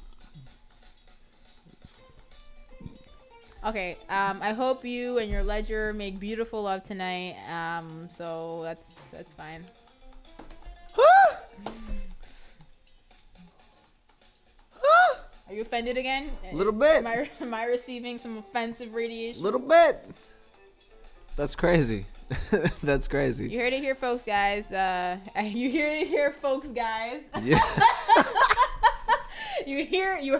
Okay. I hope you and your ledger make beautiful love tonight. So that's fine. Are you offended again? A little bit. Am I receiving some offensive radiation? A little bit. That's crazy. That's crazy. You heard it here, folks, guys. You heard it here, folks, guys. Yeah. You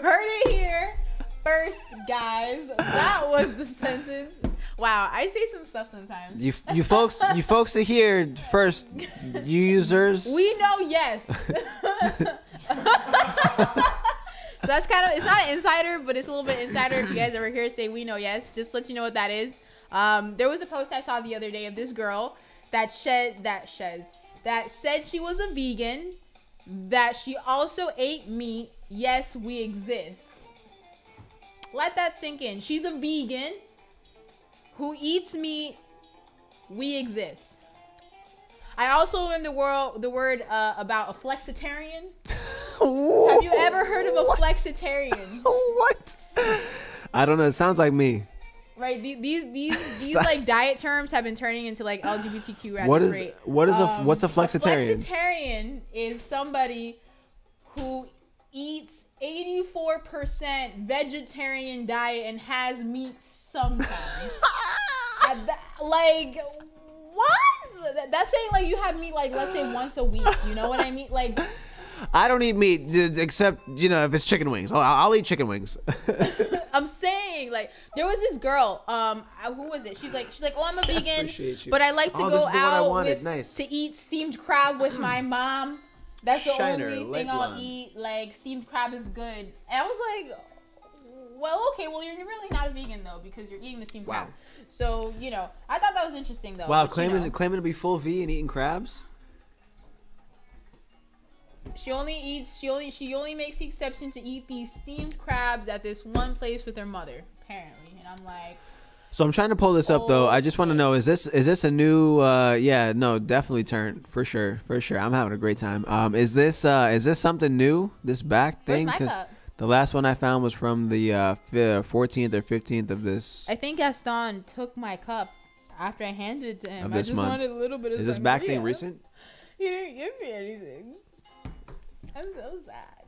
heard it here first, guys. That was the sentence. Wow, I say some stuff sometimes. You folks are here first, you users. We know yes. So that's kind of, it's not an insider, but it's a little bit insider. If you guys ever hear say we know yes, just to let you know what that is. There was a post I saw the other day of this girl that said she was a vegan, that she also ate meat. Yes, we exist. Let that sink in. She's a vegan who eats meat. We exist. I also learned the word about a flexitarian. Have you ever heard of a flexitarian? What? I don't know. It sounds like me. Right, these like diet terms have been turning into like LGBTQ at what's a flexitarian? A flexitarian is somebody who eats 84% vegetarian diet and has meat sometimes. Like what? That's saying like you have meat like let's say once a week. You know what I mean? Like I don't eat meat except if it's chicken wings. I'll eat chicken wings. I'm saying, like, there was this girl, who was it? She's like, oh, I'm a vegan, but I like to go out to eat steamed crab with my mom. That's the only thing I'll eat. Like, steamed crab is good. And I was like, well, okay, well, you're really not a vegan, though, because you're eating the steamed crab. So, I thought that was interesting, though. Wow, but, claiming to be full V and eating crabs? She only makes the exception to eat these steamed crabs at this one place with her mother, apparently. And I'm like, so I'm trying to pull this up though. I just want to know, is this a new definitely turn for sure. I'm having a great time. Is this something new, this back thing? Where's my cup? The last one I found was from the 14th or 15th of this. I think Gaston took my cup after I handed it to him. I just wanted a little bit of. Is this back thing recent? He didn't give me anything. I'm so sad.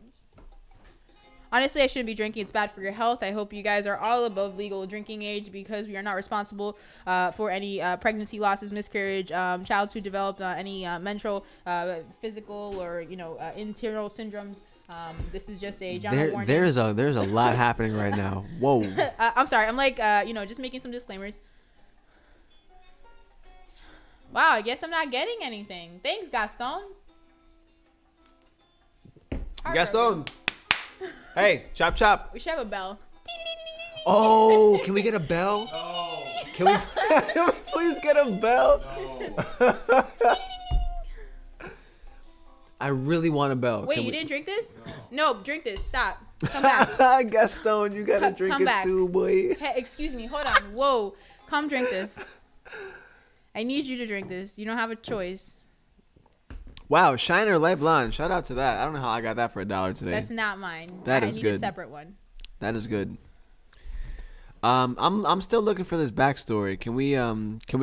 Honestly, I shouldn't be drinking. It's bad for your health. I hope you guys are all above legal drinking age because we are not responsible for any pregnancy losses, miscarriage, child to develop any mental, physical, or internal syndromes. This is just a general warning. There's a lot happening right now. Whoa. I'm sorry. I'm like just making some disclaimers. Wow, I guess I'm not getting anything. Thanks, Gaston. Gaston. Hey, chop chop. We should have a bell. Oh, can we get a bell? No. Can we please get a bell? No. I really want a bell. Wait, you didn't drink this? No, drink this. Stop. Come back. Gaston, you gotta drink come it back. too, boy. Hey, excuse me. Hold on. Whoa. Come drink this. I need you to drink this. You don't have a choice. Wow, Shiner Light Blonde. Shout out to that. I don't know how I got that for $1 today. That's not mine. That I is need good. a separate one. That is good. I'm still looking for this backstory. Can we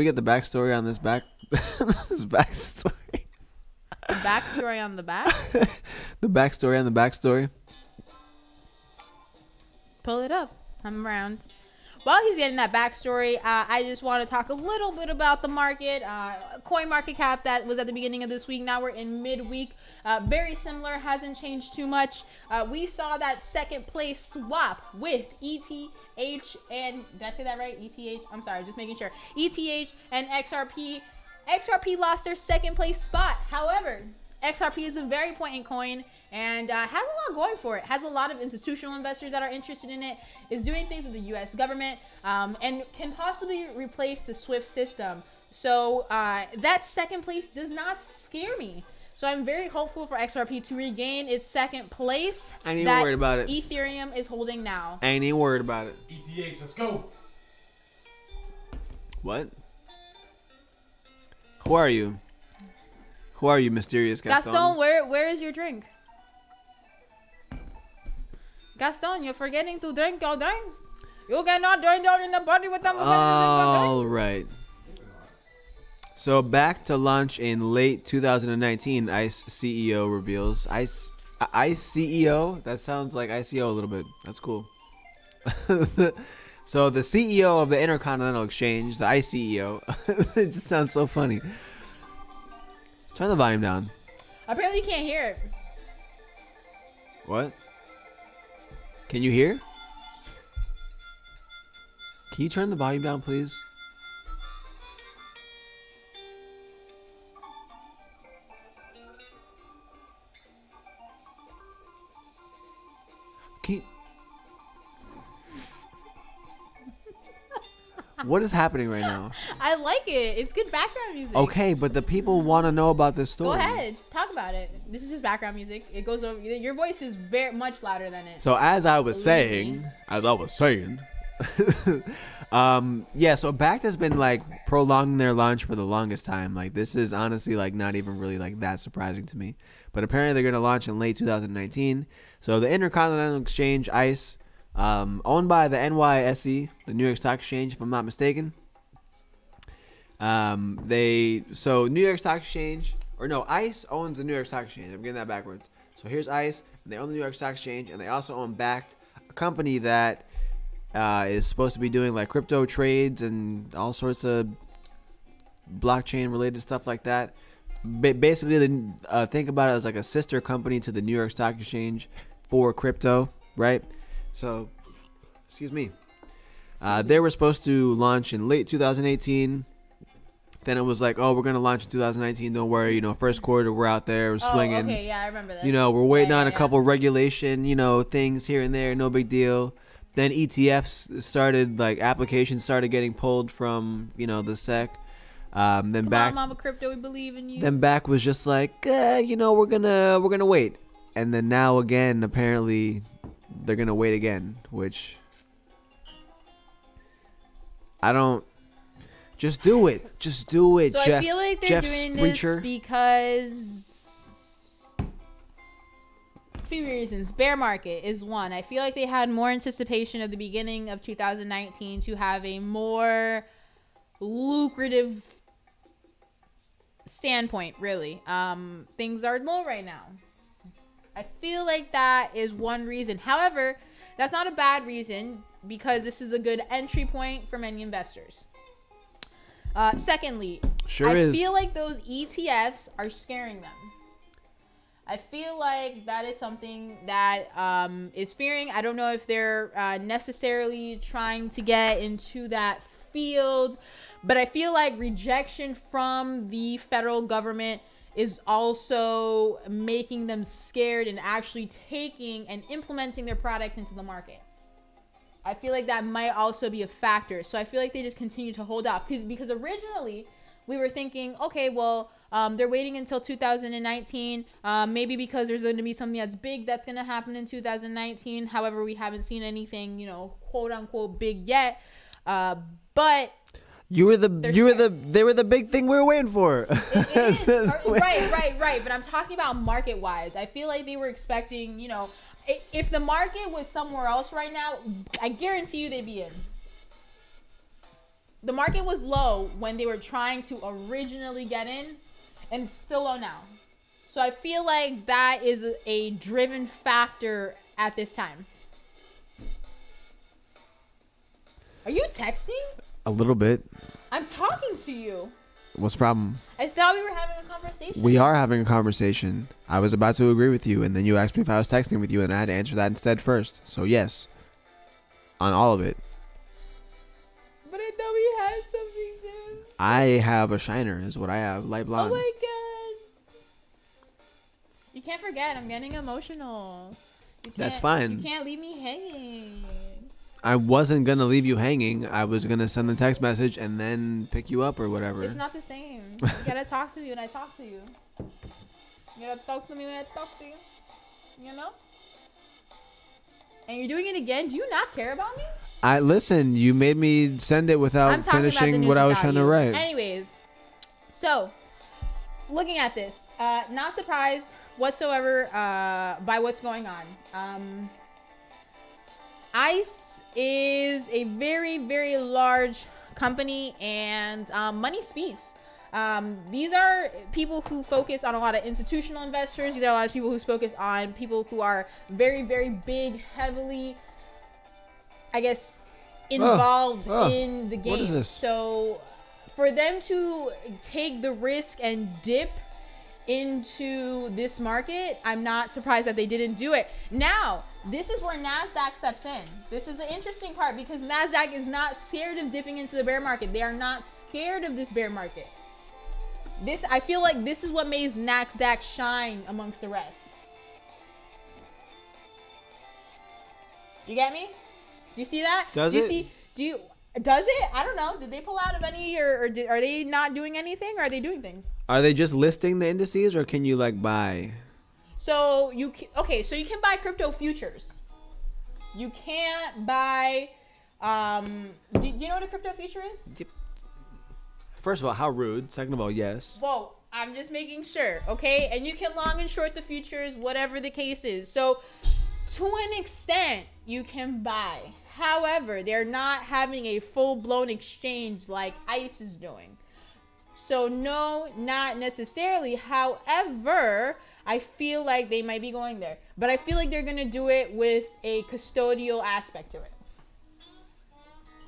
get the backstory on this this backstory? The backstory on the back? The backstory on the backstory. Pull it up. I'm around. While he's getting that backstory, I just want to talk a little bit about the market. Coin market cap that was at the beginning of this week. Now we're in midweek. Very similar. Hasn't changed too much. We saw that second place swap with ETH and... Did I say that right? ETH? I'm sorry. Just making sure. ETH and XRP. XRP lost their second place spot. However, XRP is a very important coin and has a lot going for it. Has a lot of institutional investors that are interested in it. Is doing things with the U.S. government and can possibly replace the SWIFT system. So that second place does not scare me. So I'm very hopeful for XRP to regain its second place. I ain't even worried about it. Ethereum is holding now. I ain't even worried about it. ETH, let's go. What? Who are you? Who are you, mysterious Gaston? Gaston, where is your drink? Gaston, you're forgetting to drink your drink. You cannot join down in the party with them. All right. So back to launch in late 2019, ICE CEO reveals. ICE CEO? That sounds like ICO a little bit. That's cool. So the CEO of the Intercontinental Exchange, the ICE CEO, it just sounds so funny. Turn the volume down. Apparently you can't hear it. What? Can you hear? Can you turn the volume down, please? Can you... What is happening right now? I like it. It's good background music. Okay, but the people want to know about this story. Go ahead. Talk about it. This is just background music. It goes over. Your voice is very much louder than it. So as I was saying, yeah, so Bakkt has been like prolonging their launch for the longest time. Like this is honestly like not even really like that surprising to me. But apparently they're going to launch in late 2019. So the Intercontinental Exchange, ICE, owned by the NYSE, the New York Stock Exchange, if I'm not mistaken. New York Stock Exchange, or no, ICE owns the New York Stock Exchange. I'm getting that backwards. So here's ICE, and they own the New York Stock Exchange, and they also own Bakkt, a company that is supposed to be doing like crypto trades and all sorts of blockchain related stuff like that. Basically, think about it as like a sister company to the New York Stock Exchange for crypto, right? So, excuse me. They were supposed to launch in late 2018. Then it was like, oh, we're going to launch in 2019. Don't worry. First quarter, we're out there. We're swinging. Oh, okay. Yeah, I remember that. We're waiting on a couple regulation, things here and there. No big deal. Then ETFs started, like, applications started getting pulled from, the SEC. Then Come on, Mama Crypto, we believe in you. Then Bakkt was just like, we're gonna wait. And then now again, apparently, they're gonna wait again, which I don't. Just do it. Just do it. So Jeff, I feel like they're Jeff doing Spreacher. this because a few reasons. Bear market is one. I feel like they had more anticipation at the beginning of 2019 to have a more lucrative standpoint, really. Things are low right now. I feel like that is one reason. However, that's not a bad reason because this is a good entry point for many investors. Secondly, I feel like those ETFs are scaring them. I feel like that is something that is fearing. I don't know if they're necessarily trying to get into that field, but I feel like rejection from the federal government is also making them scared and actually taking and implementing their product into the market. I feel like that might also be a factor. So I feel like they just continue to hold off because originally we were thinking, okay, well, they're waiting until 2019, maybe because there's going to be something that's big that's going to happen in 2019. However, we haven't seen anything, you know, quote unquote big yet. But they were the big thing we were waiting for. It is. Right. But I'm talking about market wise. I feel like they were expecting, you know, if the market was somewhere else right now, I guarantee you they'd be in. The market was low when they were trying to originally get in, and it's still low now. So I feel like that is a driven factor at this time. Are you texting? A little bit. I'm talking to you. What's the problem? I thought we were having a conversation. We are having a conversation. I was about to agree with you, and then you asked me if I was texting with you, and I had to answer that instead first. So yes, on all of it. But I thought we had something too. I have a shiner, is what I have, light blonde. Oh my god! You can't forget, I'm getting emotional. That's fine. You can't leave me hanging. I wasn't gonna leave you hanging. I was gonna send the text message and then pick you up or whatever. It's not the same. You gotta talk to me when I talk to you. You gotta talk to me when I talk to you. You know? And you're doing it again? Do you not care about me? Listen, you made me send it without finishing what I was trying to write. Anyways, so looking at this, not surprised whatsoever by what's going on. ICE is a very, very large company, and money speaks. These are people who focus on a lot of institutional investors. These are a lot of people who focus on people who are very, very big, heavily, I guess, involved in the game. What is this? So for them to take the risk and dip into this market, I'm not surprised that they didn't do it. Now, this is where NASDAQ steps in. This is the interesting part, because NASDAQ is not scared of dipping into the bear market. They are not scared of this bear market. I feel like this is what makes NASDAQ shine amongst the rest. Do you get me? Do you see that? Does it? Does it? I don't know. Did they pull out of any, or are they not doing anything? Or are they doing things? Are they just listing the indices, or can you like buy? So you can buy crypto futures. You can't buy. Do you know what a crypto future is? First of all, how rude. Second of all, yes. Whoa, I'm just making sure, okay? And you can long and short the futures, whatever the case is. So to an extent, you can buy. However, they're not having a full-blown exchange like ICE is doing. So no, not necessarily. However, I feel like they might be going there. But I feel like they're going to do it with a custodial aspect to it.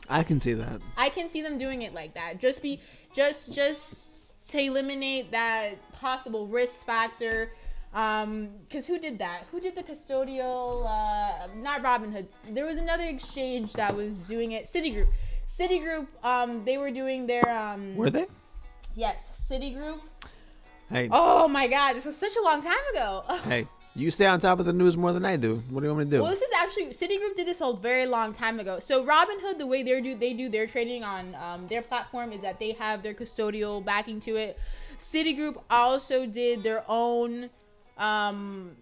I can see that. I can see them doing it like that. Just to eliminate that possible risk factor. Because who did that? Who did the custodial? Not Robinhood. There was another exchange that was doing it. Citigroup. They were doing their. Were they? Yes, Citigroup. Hey. Oh my God, this was such a long time ago. Hey, you stay on top of the news more than I do. What do you want me to do? Well, this is actually, Citigroup did this a very long time ago. So Robinhood, the way they do their trading on their platform is that they have their custodial backing to it. Citigroup also did their own. God,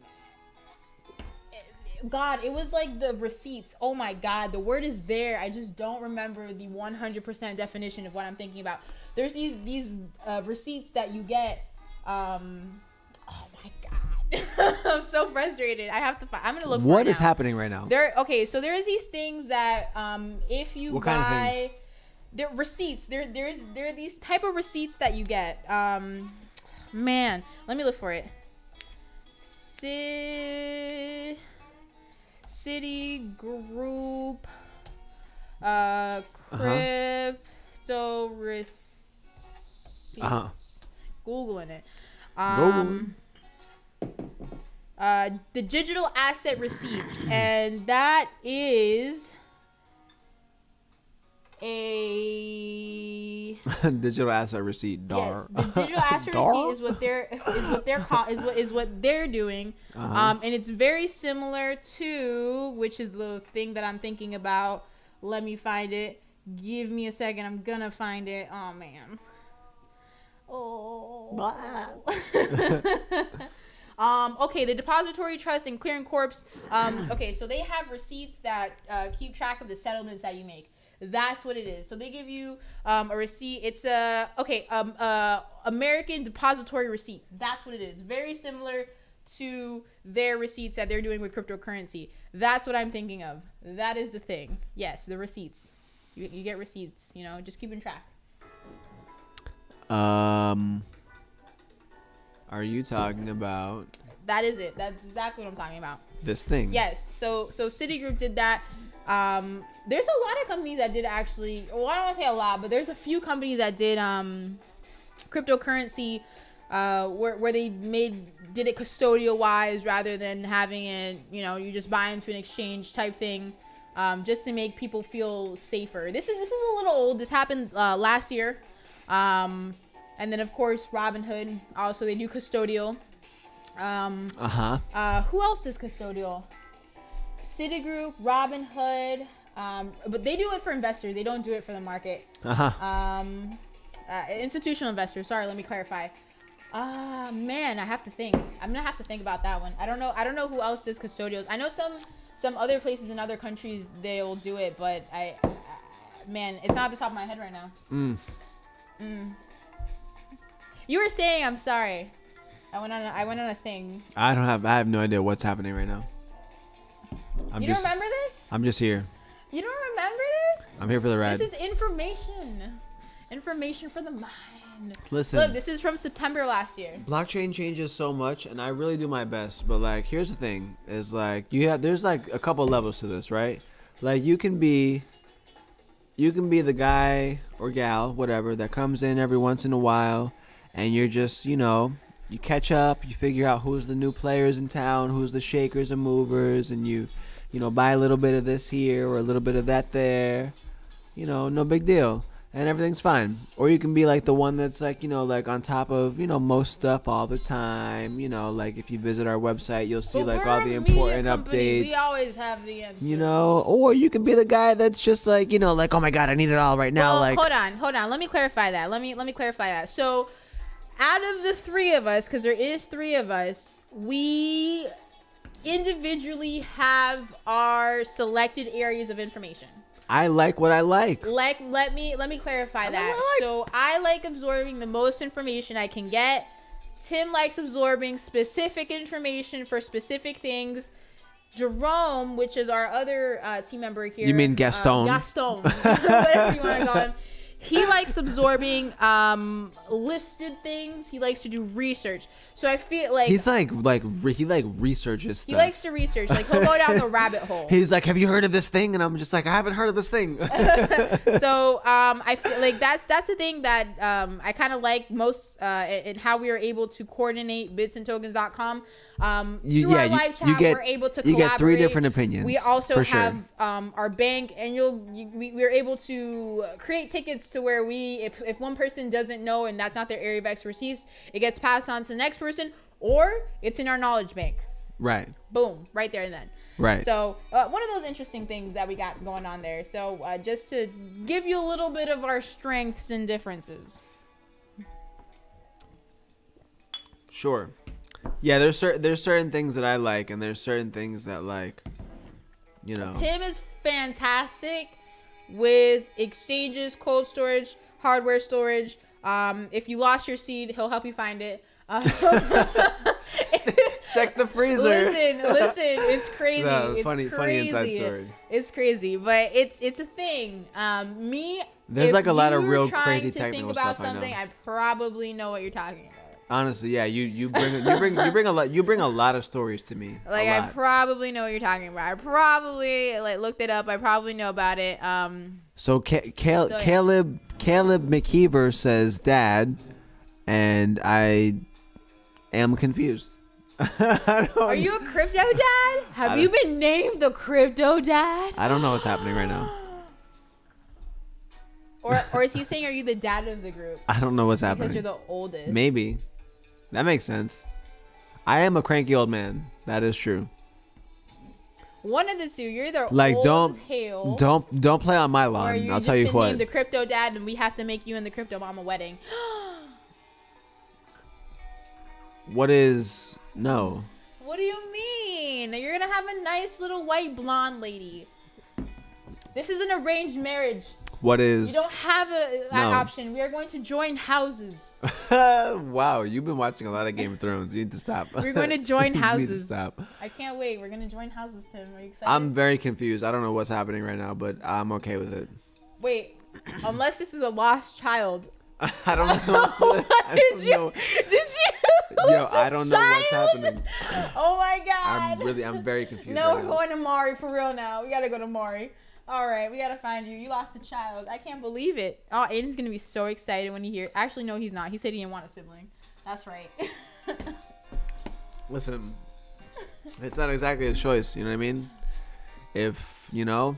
it was like the receipts. Oh my God, the word is there. I just don't remember the 100% definition of what I'm thinking about. There's these receipts that you get. Oh my God, I'm so frustrated. I have to find. I'm gonna look. What is happening right now? So there's these things that if you what buy, kind of things? They're receipts. There are these type of receipts that you get. Man, let me look for it. Citigroup crypto receipts. Googling it. The digital asset receipts, and that is a digital asset receipt. Yes, the digital asset receipt is what they're doing, and it's very similar to, which is the thing that I'm thinking about. Let me find it. Give me a second. I'm gonna find it. Oh man. Oh. Okay, the depository trust and clearing corps. Okay, so they have receipts that keep track of the settlements that you make. That's what it is. So they give you a receipt. It's American depository receipt. That's what it is. Very similar to their receipts that they're doing with cryptocurrency. That's what I'm thinking of. That is the thing. Yes, the receipts. You get receipts. You know, just keeping track. Are you talking about That is it. That's exactly what I'm talking about. this thing? Yes. So Citigroup did that. There's a lot of companies that did actually. Well, I don't want to say a lot, but there's a few companies that did cryptocurrency where they did it custodial wise rather than having it. You know, you just buy into an exchange type thing, just to make people feel safer. This is a little old. This happened last year. And then of course Robinhood. Also, they do custodial. Who else does custodial? Citigroup, Robinhood, but they do it for investors. They don't do it for the market. Institutional investors. Sorry, let me clarify. Man, I have to think. I'm gonna have to think about that one. I don't know who else does custodials. I know some other places in other countries they'll do it, but man, it's not at the top of my head right now. You were saying, I'm sorry. I went on a thing. I have no idea what's happening right now. You don't remember this? I'm just here. You don't remember this? I'm here for the ride. This is information. Information for the mind. Listen. Look, this is from September last year. Blockchain changes so much, and I really do my best. But like, here's the thing: is like there's like a couple levels to this, right? Like you can be the guy or gal, whatever, that comes in every once in a while, and you're just, you catch up, you figure out who's the new players in town, who's the shakers and movers, and you buy a little bit of this here or a little bit of that there, no big deal, and everything's fine. Or you can be like the one that's like, like on top of, most stuff all the time, like if you visit our website, you'll see like all the important updates. We always have the answer. Or you can be the guy that's just like, like, oh my God, I need it all right now. Well, like, hold on. Let me clarify that. Let me clarify that. So out of the three of us, because there is three of us, we individually have our selected areas of information. I like what I like. Let me clarify that. So I like absorbing the most information I can get. Tim likes absorbing specific information for specific things. Jerome, which is our other team member here. You mean Gaston? Gaston, whatever you want to call him. He likes absorbing listed things. He likes to do research. So I feel like he's he researches stuff. He likes to research. Like he'll go down the rabbit hole. He's like, "Have you heard of this thing?" And I'm just like, "I haven't heard of this thing." So I feel like that's the thing that I kind of like most in how we are able to coordinate bitsandtokens.com. Through our live chat, we're able to collaborate. You get three different opinions. We also have our bank, and we're able to create tickets to where if one person doesn't know and that's not their area of expertise, it gets passed on to the next person, or it's in our knowledge bank. Right. Boom. Right there and then. Right. So one of those interesting things that we got going on there. So just to give you a little bit of our strengths and differences. Sure. Yeah, there's certain things that I like, and there's certain things that Tim is fantastic with exchanges, cold storage, hardware storage. If you lost your seed, he'll help you find it. Check the freezer. Listen, it's crazy. No, it's funny inside story. It's crazy, but it's a thing. There's like a lot of real crazy technical stuff. I probably know what you're talking about. Honestly, yeah, you bring a lot of stories to me. Like I probably know what you're talking about. I probably looked it up. I probably know about it. So Caleb McKeever says dad, and I am confused. Are you a crypto dad? Have you been named the crypto dad? I don't know what's happening right now. Or is he saying, are you the dad of the group? I don't know what's happening. Because you're the oldest. Maybe. That makes sense. I am a cranky old man. That is true. One of the two. You're either old as hell. Don't play on my lawn. I'll tell you what. Named the crypto dad, and we have to make you in the crypto mama wedding. What is no? What do you mean? You're gonna have a nice little white blonde lady. This is an arranged marriage. What is? You don't have an No. option. We are going to join houses. Wow, you've been watching a lot of Game of Thrones. You need to stop. We're going to join You need to houses. stop. I can't wait. We're going to join houses, Tim. Are you excited? I'm very confused. I don't know what's happening right now, but I'm okay with it. Wait, unless this is a lost child. I don't know. Did you? Yo, I don't know what's happening. Oh my god. I'm very confused. No, right we're now. going to Mari for real now. We gotta go to Mari. All right, we gotta find you. You lost a child. I can't believe it. Oh, Aiden's gonna be so excited when he hears. Actually, no, he's not. He said he didn't want a sibling. That's right. Listen, it's not exactly a choice. You know what I mean? If you know.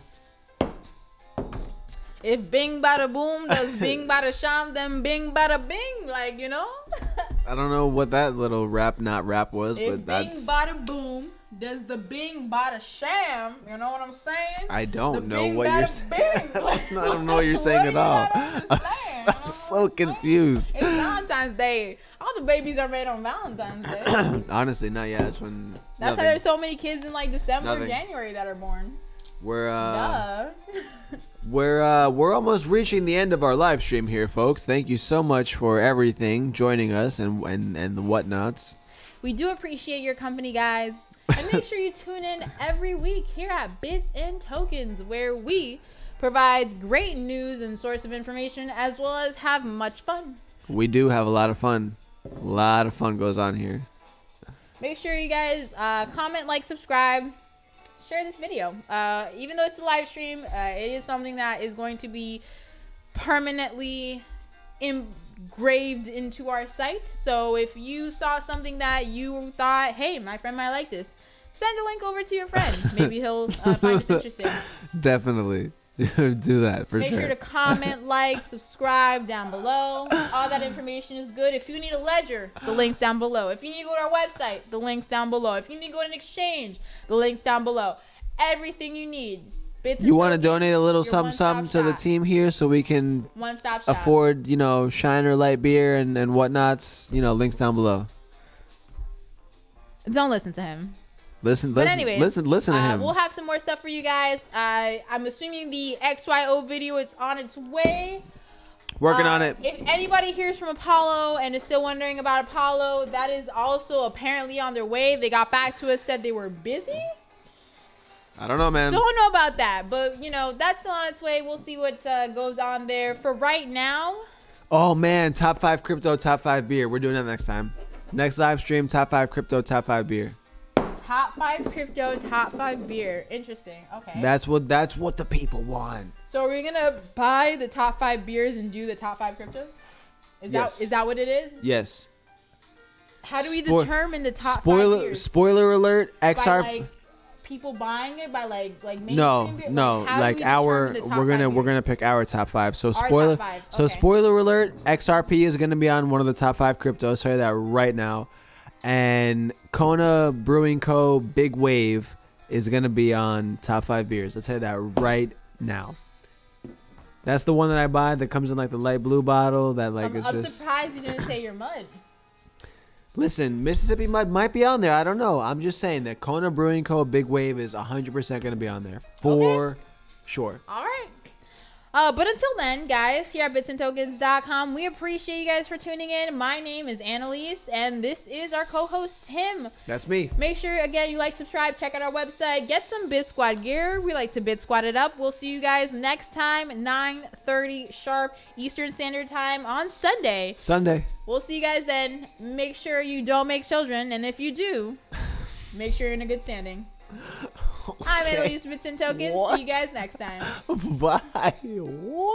If Bing Bada Boom does Bing Bada Sham, then Bing Bada Bing. Like, you know? I don't know what that little rap was, If but that's. Bing Bada Boom does the Bing Bada Sham, you know what I'm saying? I don't The know Bing what you're Bada saying. Bing. I don't know what you're saying at all. I'm I'm so confused. It's Valentine's Day. All the babies are made on Valentine's Day. Honestly, not yet. That's when. That's nothing. how there's so many kids in like December, Nothing. January that are born. We're Duh. we're almost reaching the end of our live stream here, folks. Thank you so much for everything, joining us and the whatnots. We do appreciate your company, guys. And make sure you tune in every week here at Bits and Tokens, where we provide great news and source of information, as well as have much fun. We do have a lot of fun. A lot of fun goes on here. Make sure you guys comment, like, subscribe, share this video. Even though it's a live stream, it is something that is going to be permanently engraved into our site. So if you saw something that you thought, hey, my friend might like this, send a link over to your friend. Maybe he'll find this interesting. Definitely. Do that for Make sure. sure to comment, like, subscribe down below. All that information is good. If you need a ledger, the link's down below. If you need to go to our website, the link's down below. If you need to go to an exchange, the link's down below. Everything you need. Bits and You want to tokens, donate a little your something something to the one-stop team here so we can shop. One-stop shop. afford, Shiner Light beer and whatnots. Links down below. Don't listen to him. Listen But anyways, to him. We'll have some more stuff for you guys. I'm assuming the XYO video is on its way. Working on it. If anybody hears from Apollo and is still wondering about Apollo, that is also apparently on their way. They got back to us, said they were busy. I don't know, man. Don't know about that, but that's still on its way. We'll see what goes on there. For right now, Oh man, top 5 crypto, top 5 beer. We're doing that next time. Next live stream, top 5 crypto, top 5 beer. top 5 crypto, top 5 beer. Interesting. Okay. That's what the people want. So are we gonna buy the top 5 beers and do the top 5 cryptos? Yes. Is that what it is? Yes. How do we Spo- determine the top 5 beers? Spoiler alert, By XR like people buying it, by like mainstream beer? No, how do like we our determine the top we're 5 gonna beers? pick our top 5. So Our spoiler top 5, so okay. spoiler alert, XRP is gonna be on one of the top 5 cryptos. Say that right now. And Kona Brewing Co. Big Wave is gonna be on top 5 beers. Let's say that right now. That's the one that I buy that comes in like the light blue bottle that like I'm it's just surprised you didn't say your mud. Listen, Mississippi Mud might be on there. I don't know. I'm just saying that Kona Brewing Co. Big Wave is 100% going to be on there. For sure. All right. But until then, guys, here at bitsandtokens.com, we appreciate you guys for tuning in. My name is Annalise, and this is our co-host, Tim. That's me. Make sure, again, you like, subscribe, check out our website, get some Bit Squad gear. We like to Bit Squad it up. We'll see you guys next time, 9:30 sharp Eastern Standard Time on Sunday. We'll see you guys then. Make sure you don't make children, and if you do, make sure you're in a good standing. I'm Annalise Bits and Tokens. What? See you guys next time. Bye. What?